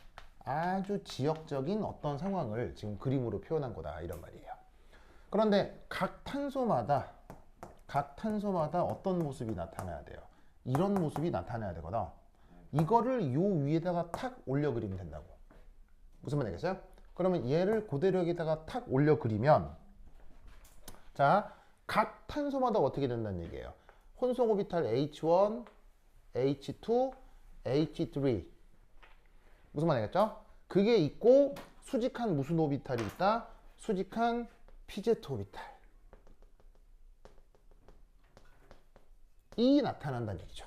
아주 지역적인 어떤 상황을 지금 그림으로 표현한 거다 이런 말이에요. 그런데 각 탄소마다 어떤 모습이 나타나야 돼요. 이런 모습이 나타나야 되거든. 이거를 요 위에다가 탁 올려 그리면 된다고. 무슨 말 되겠어요? 그러면 얘를 그대로 여기다가 탁 올려 그리면 자, 각 탄소마다 어떻게 된다는 얘기예요. 혼성 오비탈 H1, H2, H3 무슨 말 되겠죠? 그게 있고 수직한 무슨 오비탈이 있다? 수직한 PZ 오비탈 이 나타난다는 얘기죠.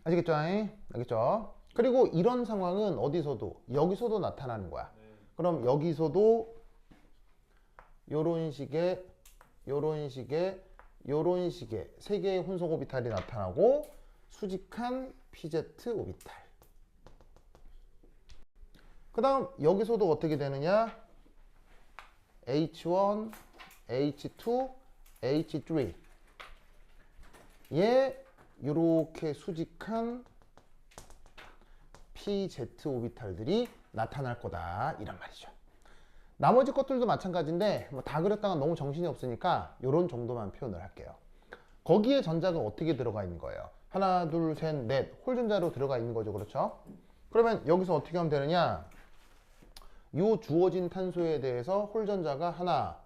아시겠죠? 알겠죠? 그리고 이런 상황은 어디서도 여기서도 나타나는 거야. 네. 그럼 여기서도 요런 식의 세 개의 혼성 오비탈이 나타나고 수직한 PZ 오비탈. 그 다음 여기서도 어떻게 되느냐? H1, H2, H3 얘 이렇게 수직한 PZ 오비탈들이 나타날 거다 이란 말이죠. 나머지 것들도 마찬가지인데 뭐 다 그렸다가 너무 정신이 없으니까 이런 정도만 표현을 할게요. 거기에 전자가 어떻게 들어가 있는 거예요? 하나, 둘, 셋, 넷 홀전자로 들어가 있는 거죠. 그렇죠? 그러면 여기서 어떻게 하면 되느냐? 이 주어진 탄소에 대해서 홀전자가 하나,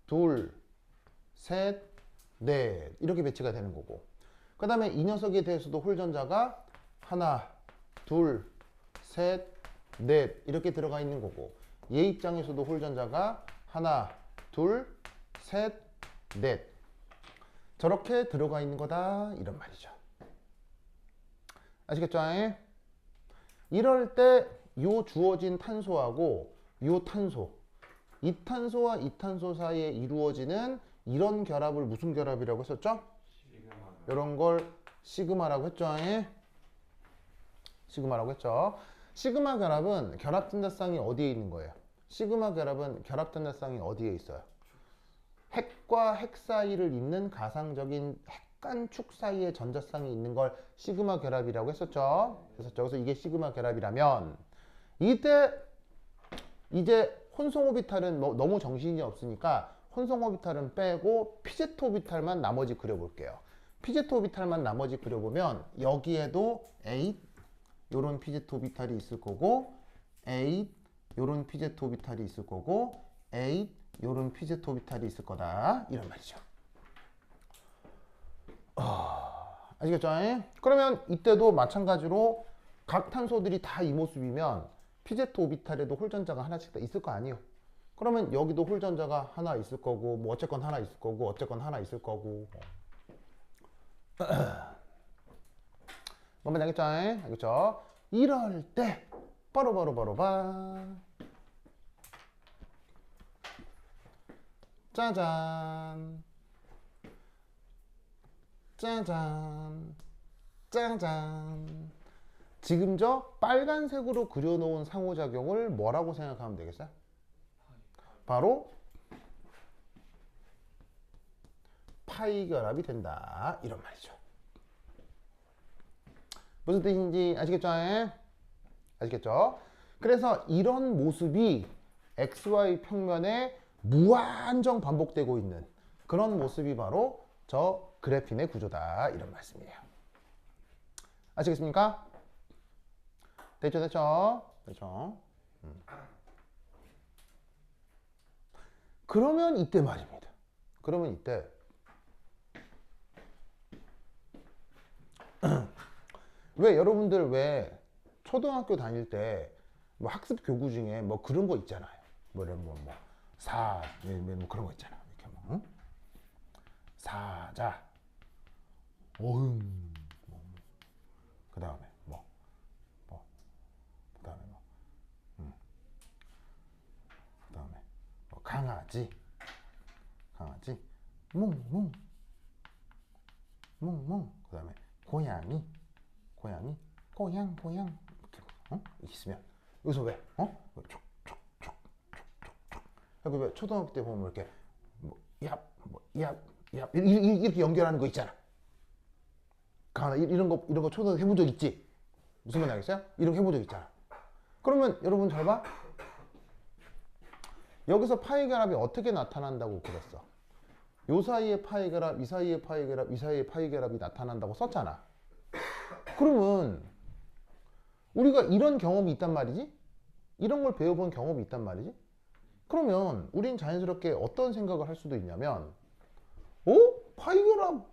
둘, 셋, 넷 이렇게 배치가 되는 거고 그 다음에 이 녀석에 대해서도 홀전자가 하나, 둘, 셋, 넷 이렇게 들어가 있는 거고 얘 입장에서도 홀전자가 하나, 둘, 셋, 넷 저렇게 들어가 있는 거다 이런 말이죠. 아시겠죠? 이럴 때 요 주어진 탄소하고 요 탄소 이 탄소와 이 탄소 사이에 이루어지는 이런 결합을 무슨 결합이라고 했었죠? 이런 걸 시그마라고 했죠. 시그마라고 했죠. 시그마 결합은 결합 전자쌍이 어디에 있는 거예요? 시그마 결합은 결합 전자쌍이 어디에 있어요? 핵과 핵 사이를 잇는 가상적인 핵간축 사이에 전자쌍이 있는 걸 시그마 결합이라고 했었죠. 그래서 이게 시그마 결합이라면 이때 이제 혼성 오비탈은 너무 정신이 없으니까 혼성 오비탈은 빼고 PZ 오비탈만 나머지 그려볼게요. PZ 오비탈만 나머지 그려보면 여기에도 8 요런 PZ 오비탈이 있을 거고 8 요런 PZ 오비탈이 있을 거고 8 요런 PZ 오비탈이 있을 거다 이런 말이죠. 아시겠죠? 그러면 이때도 마찬가지로 각 탄소들이 다 이 모습이면 PZ 오비탈에도 홀전자가 하나씩 다 있을 거 아니에요. 그러면 여기도 홀전자가 하나 있을 거고 뭐 어쨌건 하나 있을 거고 어쨌건 하나 있을 거고 뭔 말인지 알겠죠? 알겠죠? 이럴 때 바로 짜잔 지금 저 빨간색으로 그려놓은 상호작용을 뭐라고 생각하면 되겠어요? 바로 파이 결합이 된다 이런 말이죠. 무슨 뜻인지 아시겠죠? 아시겠죠? 그래서 이런 모습이 XY 평면에 무한정 반복되고 있는 그런 모습이 바로 저 그래핀의 구조다 이런 말씀이에요. 아시겠습니까? 됐죠? 그러면 이때 말입니다. 그러면 이때 왜 여러분들 왜 초등학교 다닐 때 뭐 학습 교구 중에 뭐 그런 거 있잖아요. 뭐 그런 거 있잖아. 이렇게 뭐 응? 사자, 어흥, 그 다음에 그 다음에 그 다음에 강아지, 뭉뭉, 그 다음에 고양이, 고양, 이렇게 있으면 여기서 왜 여기 왜 초등학교 때 보면 이렇게 이렇게 연결하는 거 있잖아. 이런 거 초등학교 해본 적 있지? 무슨 말인지 알겠어요? 이런 거 해본 적 있잖아. 그러면 여러분 잘 봐. 여기서 파이 결합이 어떻게 나타난다고 그랬어? 요 사이에 파이 결합, 이 사이에 파이 결합, 이 사이에 파이 결합이 나타난다고 썼잖아. 그러면 우리가 이런 경험이 있단 말이지? 이런 걸 배워본 경험이 있단 말이지? 그러면 우린 자연스럽게 어떤 생각을 할 수도 있냐면 파이 결합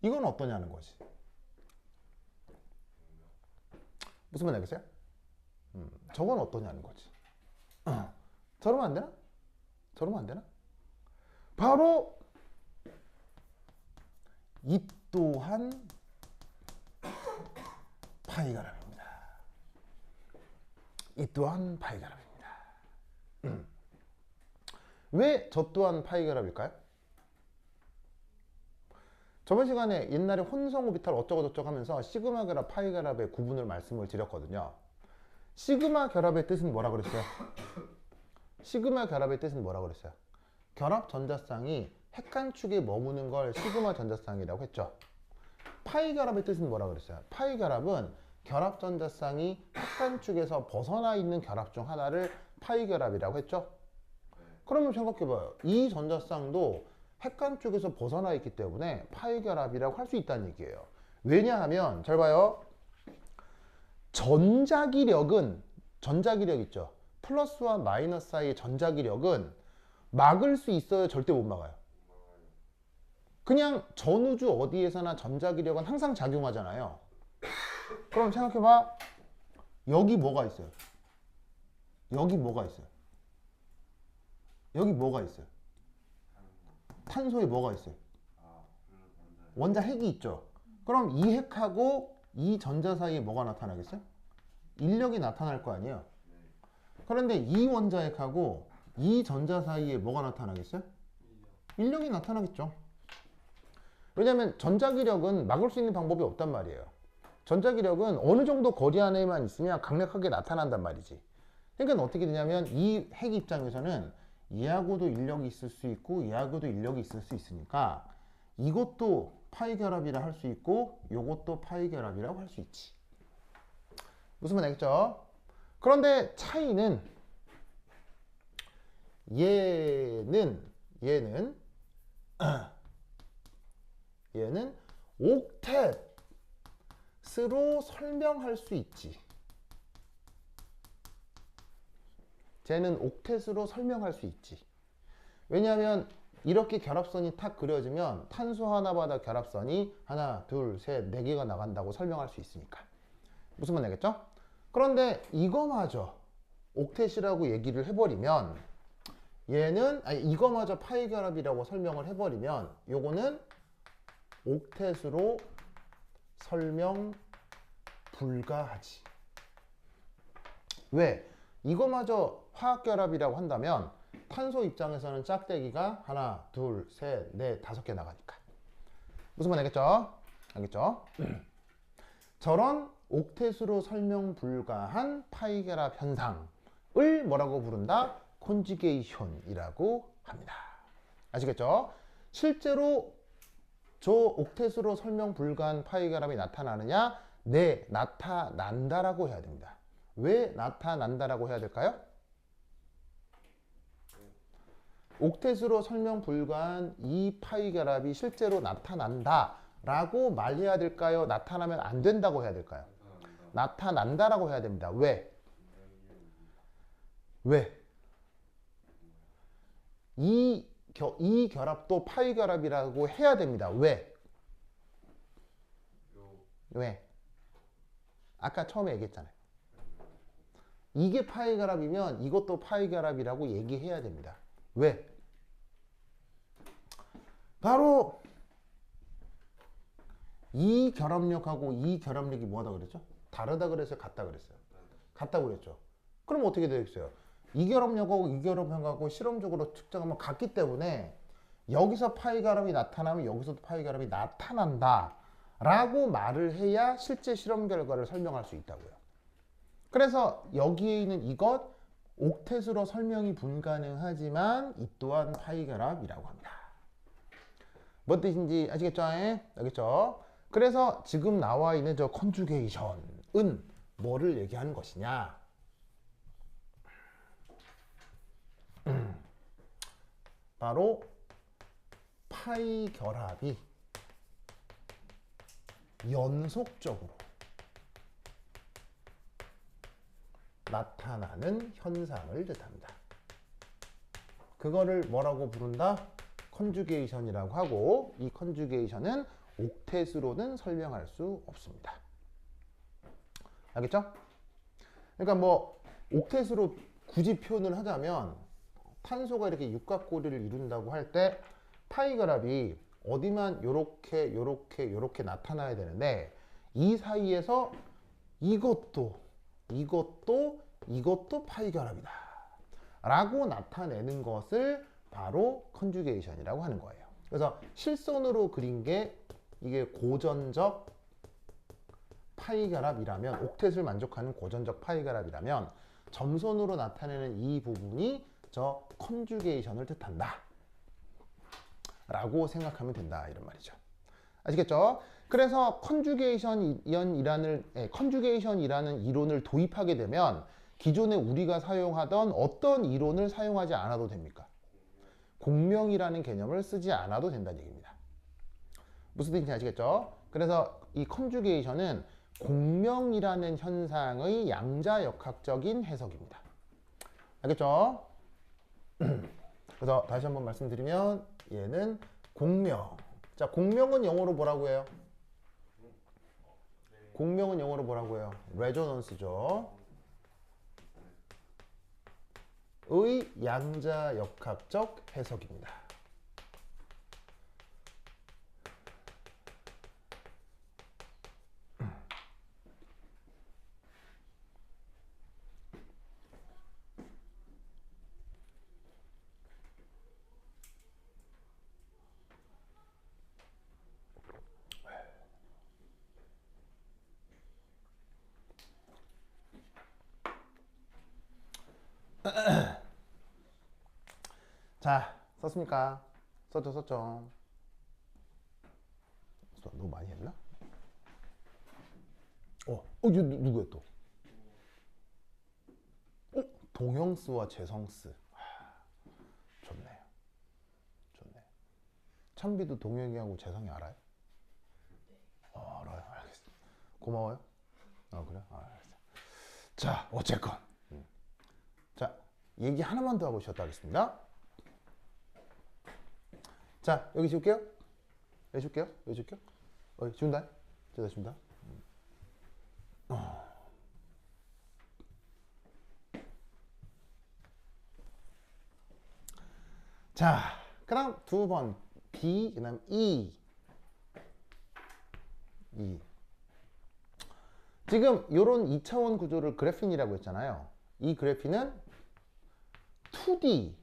이건 어떠냐는 거지. 무슨 말 알겠어요? 저건 어떠냐는 거지. 저러면 안 되나? 저러면 안 되나? 바로 이 또한 파이 결합입니다. 이 또한 파이 결합입니다. 왜 저 또한 파이 결합일까요? 저번 시간에 옛날에 혼성 오비탈 어쩌고저쩌고 하면서 시그마 결합, 파이 결합의 구분을 말씀을 드렸거든요. 시그마 결합의 뜻은 뭐라 그랬어요? 시그마 결합의 뜻은 뭐라 그랬어요? 결합 전자쌍이 핵간축에 머무는 걸 시그마 전자쌍이라고 했죠. 파이 결합의 뜻은 뭐라 그랬어요? 파이 결합은 결합 전자쌍이 핵간축에서 벗어나 있는 결합 중 하나를 파이 결합이라고 했죠. 그러면 생각해봐요. 이 전자쌍도 핵간축에서 벗어나 있기 때문에 파이 결합이라고 할 수 있다는 얘기예요. 왜냐하면 잘 봐요. 전자기력 있죠. 플러스와 마이너스 사이의 전자기력은 막을 수 있어요? 절대 못 막아요? 그냥 전우주 어디에서나 전자기력은 항상 작용하잖아요. 그럼 생각해봐. 여기 뭐가 있어요? 여기 뭐가 있어요? 여기 뭐가 있어요? 탄소에 뭐가 있어요? 원자 핵이 있죠. 그럼 이 핵하고 이 전자 사이에 뭐가 나타나겠어요? 인력이 나타날 거 아니에요. 그런데 이 원자 핵하고 이 전자 사이에 뭐가 나타나겠어요? 인력이 나타나겠죠. 왜냐하면 전자기력은 막을 수 있는 방법이 없단 말이에요. 전자기력은 어느 정도 거리 안에만 있으면 강력하게 나타난단 말이지. 그러니까 어떻게 되냐면 이 핵 입장에서는 얘하고도 인력이 있을 수 있고 얘하고도 인력이 있을 수 있으니까 이것도 파이 결합이라 할 수 있고 이것도 파이 결합이라고 할 수 있지. 무슨 말 알겠죠? 그런데 차이는 얘는 옥텟으로 설명할 수 있지. 쟤는 옥텟으로 설명할 수 있지. 왜냐하면 이렇게 결합선이 탁 그려지면 탄소 하나마다 결합선이 하나, 둘, 셋, 네 개가 나간다고 설명할 수 있으니까. 무슨 말 알겠죠? 그런데 이거마저 옥텟이라고 얘기를 해버리면 이거마저 파이 결합이라고 설명을 해버리면 요거는 옥텟으로 설명 불가하지. 왜? 이거마저 화학결합이라고 한다면 탄소 입장에서는 짝대기가 하나, 둘, 셋, 넷, 5개 나가니까. 무슨 말 알겠죠? 알겠죠? 저런 옥텟으로 설명 불가한 파이결합 현상을 뭐라고 부른다? 콘주게이션이라고 합니다. 아시겠죠? 실제로 저 옥텟으로 설명 불가한 파이결합이 나타나느냐? 네, 나타난다라고 해야 됩니다. 왜 나타난다라고 해야 될까요? 옥텟으로 설명 불가한 이 파이 결합이 실제로 나타난다라고 말해야 될까요? 나타나면 안 된다고 해야 될까요? 나타난다라고 해야 됩니다. 왜? 왜? 이 결합도 파이 결합이라고 해야 됩니다. 왜? 왜? 아까 처음에 얘기했잖아요. 이게 파이 결합이면 이것도 파이 결합이라고 얘기해야 됩니다. 왜? 바로 이 결합력하고 이 결합력이 뭐하다 그랬죠? 다르다 그랬어요? 같다 그랬어요? 같다 그랬죠. 그럼 어떻게 되겠어요? 이 결합력하고 이 결합력하고 실험적으로 측정하면 같기 때문에 여기서 파이 결합이 나타나면 여기서도 파이 결합이 나타난다 라고 말을 해야 실제 실험 결과를 설명할 수 있다고요. 그래서 여기에 있는 이것 옥텟으로 설명이 불가능하지만 이 또한 파이 결합이라고 합니다. 뭔 뜻인지 아시겠죠? 알겠죠? 그래서 지금 나와 있는 저 컨주게이션은 뭐를 얘기하는 것이냐? 바로 파이 결합이 연속적으로 나타나는 현상을 뜻합니다. 그거를 뭐라고 부른다? 컨주게이션이라고 하고 이 컨주게이션은 옥텟으로는 설명할 수 없습니다. 알겠죠? 그러니까 뭐 옥텟으로 굳이 표현을 하자면 탄소가 이렇게 육각고리를 이룬다고 할 때 파이 결합이 어디만 요렇게 나타나야 되는데 이 사이에서 이것도 파이 결합이다 라고 나타내는 것을 바로 컨주게이션이라고 하는 거예요. 그래서 실선으로 그린 게 이게 고전적 파이 결합이라면 옥텟을 만족하는 고전적 파이 결합이라면 점선으로 나타내는 이 부분이 저 컨주게이션을 뜻한다 라고 생각하면 된다 이런 말이죠. 아시겠죠? 그래서 컨주게이션이라는 이론을 도입하게 되면 기존에 우리가 사용하던 어떤 이론을 사용하지 않아도 됩니까? 공명이라는 개념을 쓰지 않아도 된다는 얘기입니다. 무슨 뜻인지 아시겠죠? 그래서 이 컨주게이션은 공명이라는 현상의 양자역학적인 해석입니다. 알겠죠? 그래서 다시 한번 말씀드리면 얘는 공명. 자, 공명은 영어로 뭐라고 해요? 공명은 영어로 뭐라고 해요? 레조넌스죠. 의 양자역학적 해석입니다. 자, 썼습니까? 썼죠. 너무 많이 했나? 이거 누구야 또? 동형스와 재성스. 좋네요. 찬비도 동형이하고 재성이 알아요? 알아요. 알겠습니다. 고마워요. 그래? 알겠어요. 자, 어쨌건. 자, 얘기 하나만 더 하고 쉬었다 하겠습니다. 자, 여기 지울게요. 여기 지울게요. 지운다. 제가 지운다. 자, 그 다음 두 번 B, 그 다음 E. 지금 요런 2차원 구조를 그래핀이라고 했잖아요. 이 그래핀은 2D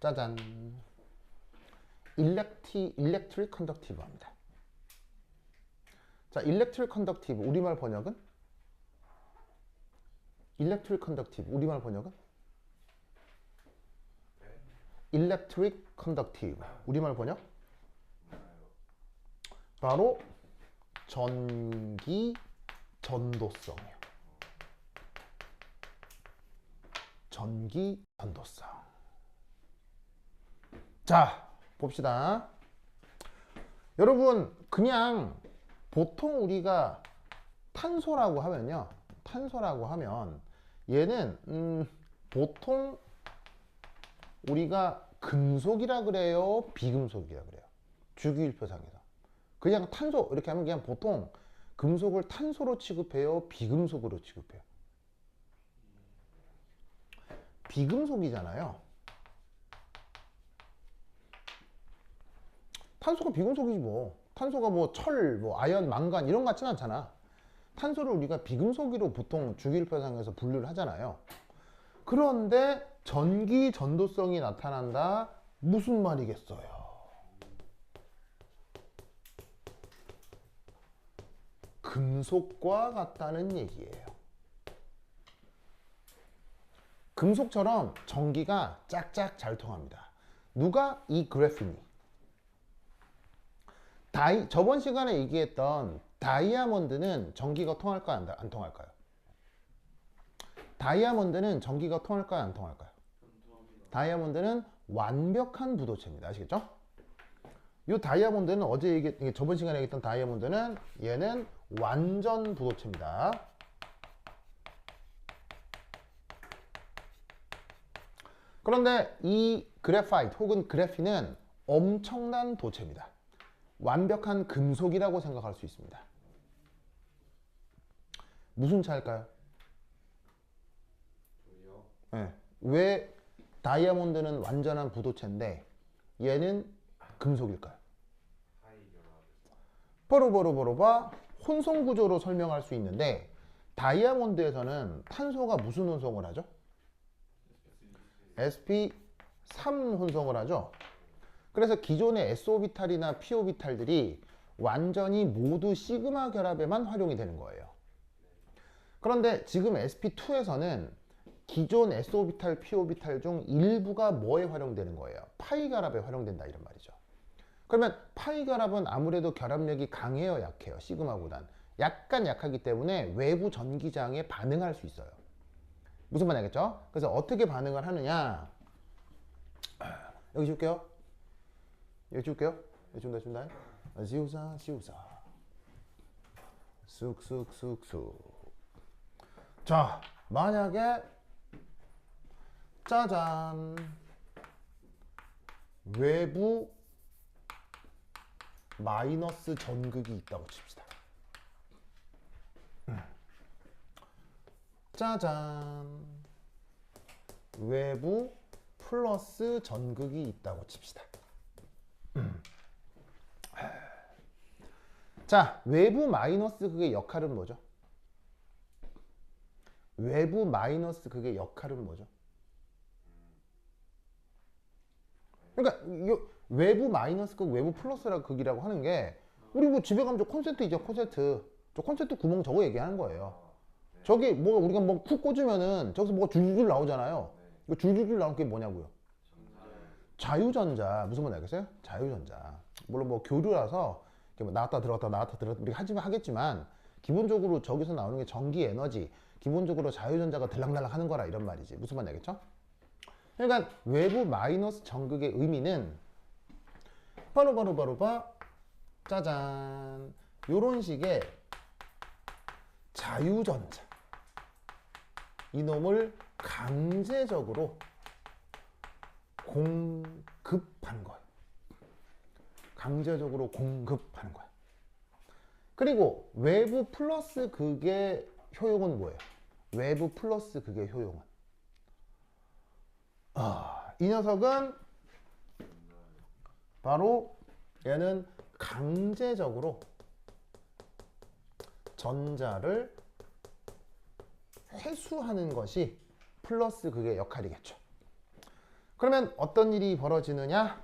짜잔 일렉트릭 컨덕티브 합니다. 자, 일렉트릭 컨덕티브 우리말 번역은? 일렉트릭 컨덕티브 우리말 번역은? 일렉트릭 컨덕티브 우리말 번역? 바로 전기 전도성이에요. 전기 전도성. 자, 봅시다. 여러분 그냥 보통 우리가 탄소라고 하면요. 탄소라고 하면 얘는 보통 우리가 금속이라 그래요? 비금속이라 그래요? 주기율표상에서. 그냥 탄소 이렇게 하면 그냥 보통 금속을 탄소로 취급해요? 비금속으로 취급해요? 비금속이잖아요. 탄소가 비금속이지 뭐. 탄소가 뭐 철, 뭐 아연, 망간 이런 것 같지는 않잖아. 탄소를 우리가 비금속으로 보통 주기율표상에서 분류를 하잖아요. 그런데 전기 전도성이 나타난다. 무슨 말이겠어요? 금속과 같다는 얘기예요. 금속처럼 전기가 짝짝 잘 통합니다. 누가? 이 그래핀이. 저번 시간에 얘기했던 다이아몬드는 전기가 통할까요? 안 통할까요? 다이아몬드는 전기가 통할까요? 안 통할까요? 다이아몬드는 완벽한 부도체입니다. 아시겠죠? 이 다이아몬드는 저번 시간에 얘기했던 다이아몬드는 얘는 완전 부도체입니다. 그런데 이 그래파이트 혹은 그래핀은 엄청난 도체입니다. 완벽한 금속이라고 생각할 수 있습니다. 무슨 차일까요? 네. 왜 다이아몬드는 완전한 부도체인데 얘는 금속일까요? 바로 혼성 구조로 설명할 수 있는데 다이아몬드에서는 탄소가 무슨 혼성을 하죠? sp3 혼성을 하죠. 그래서 기존의 s오비탈이나 p오비탈들이 완전히 모두 시그마 결합에만 활용이 되는 거예요. 그런데 지금 sp2에서는 기존 s오비탈, p오비탈 중 일부가 뭐에 활용되는 거예요? 파이 결합에 활용된다 이런 말이죠. 그러면 파이 결합은 아무래도 결합력이 강해요, 약해요? 시그마보단 약간 약하기 때문에 외부 전기장에 반응할 수 있어요. 무슨 말 알겠죠? 그래서 어떻게 반응을 하느냐? 여기 줄게요. 여기 줄게요. 여기 준다. 시우사. 쑥. 자, 만약에 짜잔 외부 마이너스 전극이 있다고 칩시다. 짜잔 외부 플러스 전극이 있다고 칩시다. 자, 외부 마이너스 극의 역할은 뭐죠? 외부 마이너스 극의 역할은 뭐죠? 그러니까 외부 마이너스 극, 외부 플러스 극이라고 하는 게 우리 뭐 집에 가면 저 콘센트 있죠, 콘센트. 저 콘센트 구멍 저거 얘기하는 거예요. 저기 뭐 우리가 뭐 쿡 꽂으면은 저기서 뭐가 줄줄 나오잖아요. 그 줄줄 나오는 게 뭐냐고요? 자유전자. 무슨 말 알겠어요? 자유전자. 물론 뭐 교류라서 이렇게 뭐 나왔다 들어갔다 이렇게 하겠지만 기본적으로 저기서 나오는 게 전기 에너지, 기본적으로 자유전자가 들락날락 하는 거라 이런 말이지. 무슨 말인지 알겠죠? 그러니까 외부 마이너스 전극의 의미는 바로 짜잔 요런 식의 자유전자 이놈을 강제적으로 공급하는 거예요. 강제적으로 공급하는 거예요. 그리고 외부 플러스 극의 효용은 뭐예요? 외부 플러스 극의 효용은 이 녀석은 바로 얘는 강제적으로 전자를 회수하는 것이 플러스 극의 역할이겠죠. 그러면 어떤 일이 벌어지느냐?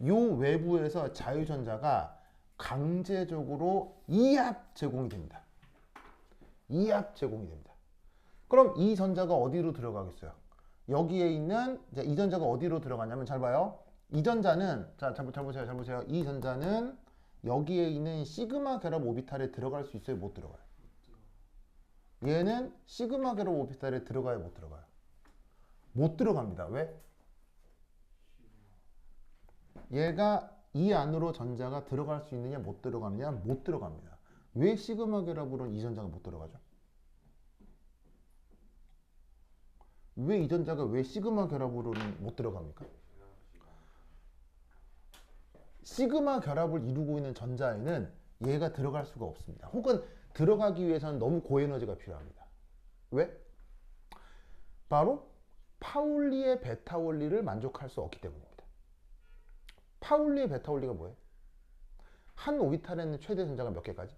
요 외부에서 자유전자가 강제적으로 이압 제공이 됩니다. 이압 제공이 됩니다. 그럼 이 전자가 어디로 들어가겠어요? 여기에 있는 이 전자가 어디로 들어가냐면 잘 봐요. 이 전자는 잘 보세요. 이 전자는 여기에 있는 시그마 결합 오비탈에 들어갈 수 있어요? 못 들어가요? 얘는 시그마 결합 오비탈에 들어가요? 못 들어가요? 못 들어갑니다. 왜? 얘가 이 안으로 전자가 들어갈 수 있느냐 못 들어가느냐 못 들어갑니다. 왜 시그마 결합으로는 이 전자가 못 들어가죠? 왜 이 전자가 왜 시그마 결합으로는 못 들어갑니까? 시그마 결합을 이루고 있는 전자에는 얘가 들어갈 수가 없습니다. 혹은 들어가기 위해서는 너무 고에너지가 필요합니다. 왜? 바로 파울리의 베타 원리를 만족할 수 없기 때문입니다. 파울리의 베타 원리가 뭐예요? 한 오비탈에는 최대 전자가 몇 개까지?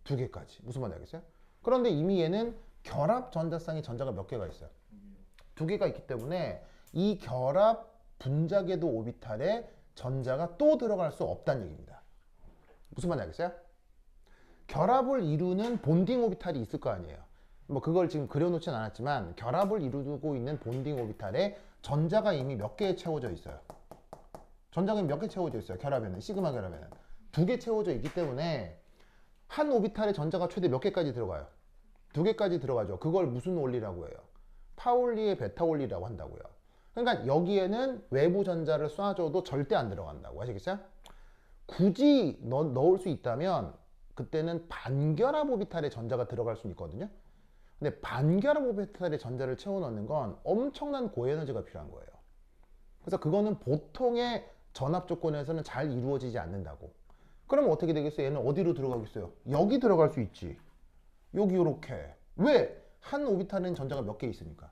두 개까지. 무슨 말인지 알겠어요? 그런데 이미 얘는 결합 전자쌍이 전자가 몇 개가 있어요? 두 개가 있기 때문에 이 결합 분자궤도 오비탈에 전자가 또 들어갈 수 없다는 얘기입니다. 무슨 말인지 알겠어요? 결합을 이루는 본딩 오비탈이 있을 거 아니에요. 뭐 그걸 지금 그려놓진 않았지만 결합을 이루고 있는 본딩 오비탈에 전자가 이미 몇 개에 채워져 있어요. 전자가 몇 개 채워져 있어요. 결합에는 시그마 결합에는 두 개 채워져 있기 때문에 한 오비탈에 전자가 최대 몇 개까지 들어가요? 두 개까지 들어가죠. 그걸 무슨 원리라고 해요? 파울리의 베타 원리라고 한다고요. 그러니까 여기에는 외부 전자를 쏴줘도 절대 안 들어간다고. 아시겠어요? 굳이 넣을 수 있다면 그때는 반결합 오비탈에 전자가 들어갈 수 있거든요. 근데 반결합 오비탈에 전자를 채워 넣는 건 엄청난 고에너지가 필요한 거예요. 그래서 그거는 보통의 전압 조건에서는 잘 이루어지지 않는다고. 그러면 어떻게 되겠어요? 얘는 어디로 들어가겠어요? 여기 들어갈 수 있지. 여기 요렇게. 왜? 한 오비탈에는 전자가 몇 개 있으니까.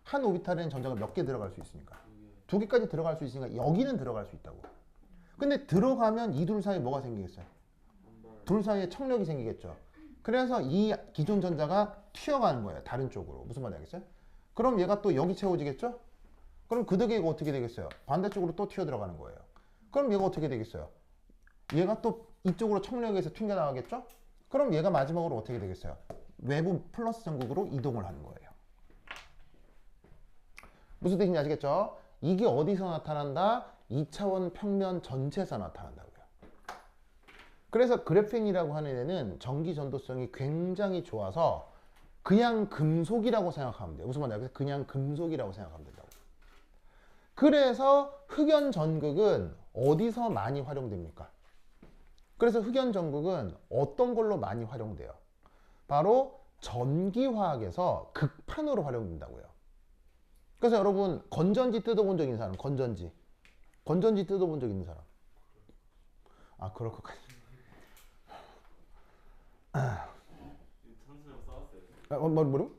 한 오비탈에는 전자가 몇 개 들어갈 수 있으니까. 두 개까지 들어갈 수 있으니까 여기는 들어갈 수 있다고. 근데 들어가면 이 둘 사이에 뭐가 생기겠어요? 둘 사이에 청력이 생기겠죠. 그래서 이 기존 전자가 튀어가는 거예요. 다른 쪽으로. 무슨 말인지 알겠어요? 그럼 얘가 또 여기 채워지겠죠? 그럼 그 덕에 얘가 어떻게 되겠어요? 반대쪽으로 또 튀어 들어가는 거예요. 그럼 얘가 어떻게 되겠어요? 얘가 또 이쪽으로 청력에서 튕겨나가겠죠? 그럼 얘가 마지막으로 어떻게 되겠어요? 외부 플러스 전극으로 이동을 하는 거예요. 무슨 뜻인지 아시겠죠? 이게 어디서 나타난다? 2차원 평면 전체에서 나타난다고요. 그래서 그래핀이라고 하는 애는 전기 전도성이 굉장히 좋아서 그냥 금속이라고 생각하면 돼요. 무슨 말이야? 그냥 금속이라고 생각하면 된다고. 그래서 흑연 전극은 어디서 많이 활용됩니까? 그래서 흑연 전극은 어떤 걸로 많이 활용돼요? 바로 전기화학에서 극판으로 활용된다고요. 그래서 여러분 건전지 뜯어본 적 있는 사람? 건전지 뜯어본 적 있는 사람? 아 그럴 것 같아. 탄소형 써봤어요. 뭐라고?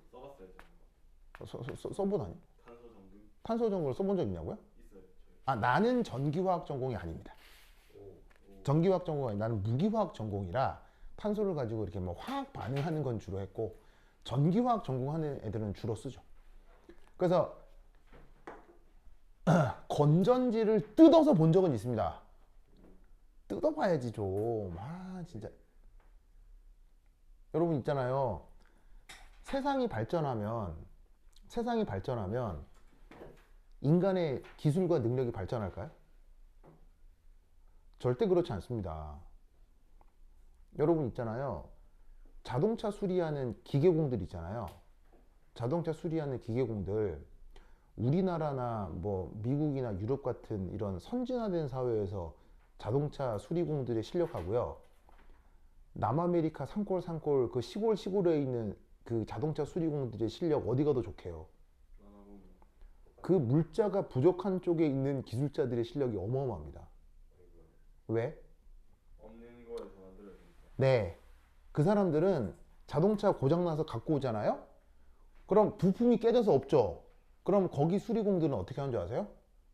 써봤어요. 써보다니? 탄소 전극 탄소 전구를 써본 적 있냐고요? 있어요. 아 나는 전기화학 전공이 아닙니다. 전기화학 전공이 아니라 나는 무기화학 전공이라 탄소를 가지고 이렇게 뭐 화학 반응하는 건 주로 했고 전기화학 전공하는 애들은 주로 쓰죠. 그래서 건전지를 뜯어서 본 적은 있습니다. 뜯어봐야지 좀. 아 진짜. 여러분 있잖아요. 세상이 발전하면 인간의 기술과 능력이 발전할까요? 절대 그렇지 않습니다. 여러분 있잖아요. 자동차 수리하는 기계공들 있잖아요. 자동차 수리하는 기계공들 우리나라나 뭐 미국이나 유럽 같은 이런 선진화된 사회에서 자동차 수리공들의 실력하고요. 남아메리카 산골 그 시골에 있는 그 자동차 수리공들의 실력 어디가 더 좋게요? 그 물자가 부족한 쪽에 있는 기술자들의 실력이 어마어마합니다. 왜? 없는 거에서 만들어야 되니까. 네. 그 사람들은 자동차 고장나서 갖고 오잖아요? 그럼 부품이 깨져서 없죠? 그럼 거기 수리공들은 어떻게 하는 줄 아세요?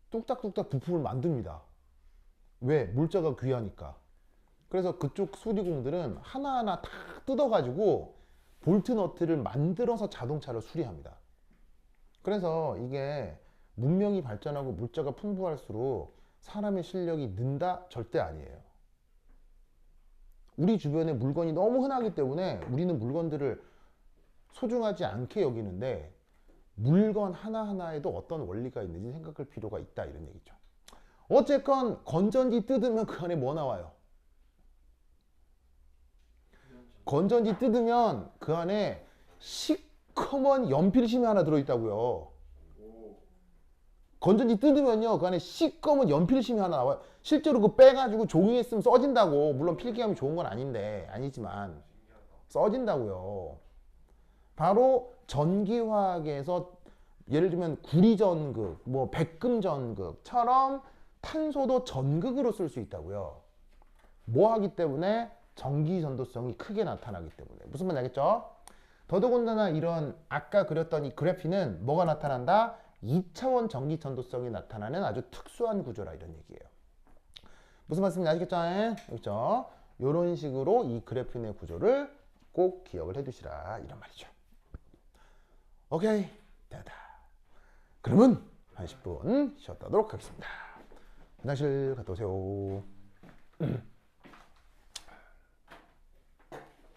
뚝딱뚝딱 부품을 만듭니다. 왜? 물자가 귀하니까. 그래서 그쪽 수리공들은 하나하나 다 뜯어가지고 볼트 너트를 만들어서 자동차를 수리합니다. 그래서 이게 문명이 발전하고 물자가 풍부할수록 사람의 실력이 는다? 절대 아니에요. 우리 주변에 물건이 너무 흔하기 때문에 우리는 물건들을 소중하지 않게 여기는데 물건 하나하나에도 어떤 원리가 있는지 생각할 필요가 있다 이런 얘기죠. 어쨌건 건전지 뜯으면 그 안에 뭐 나와요? 건전지 뜯으면 그 안에 시커먼 연필심이 하나 들어있다고요. 건전지 뜯으면요 그 안에 시꺼먼 연필심이 하나 나와요. 실제로 그 빼가지고 종이에 쓰면 써진다고. 물론 필기하면 좋은 건 아닌데 아니지만 써진다고요. 바로 전기화학에서 예를 들면 구리전극, 뭐 백금전극처럼 탄소도 전극으로 쓸 수 있다고요. 뭐 하기 때문에? 전기 전도성이 크게 나타나기 때문에. 무슨 말인지 알겠죠? 더더군다나 이런 아까 그렸던 이 그래피는 뭐가 나타난다? 2차원 전기 전도성이 나타나는 아주 특수한 구조라 이런 얘기예요. 무슨 말씀인지 아시겠죠? 그렇죠? 이런 식으로 이 그래핀의 구조를 꼭 기억을 해두시라 이런 말이죠. 오케이, 됐다. 그러면 한 10분 쉬었다 하도록 하겠습니다. 화장실 갔다 오세요.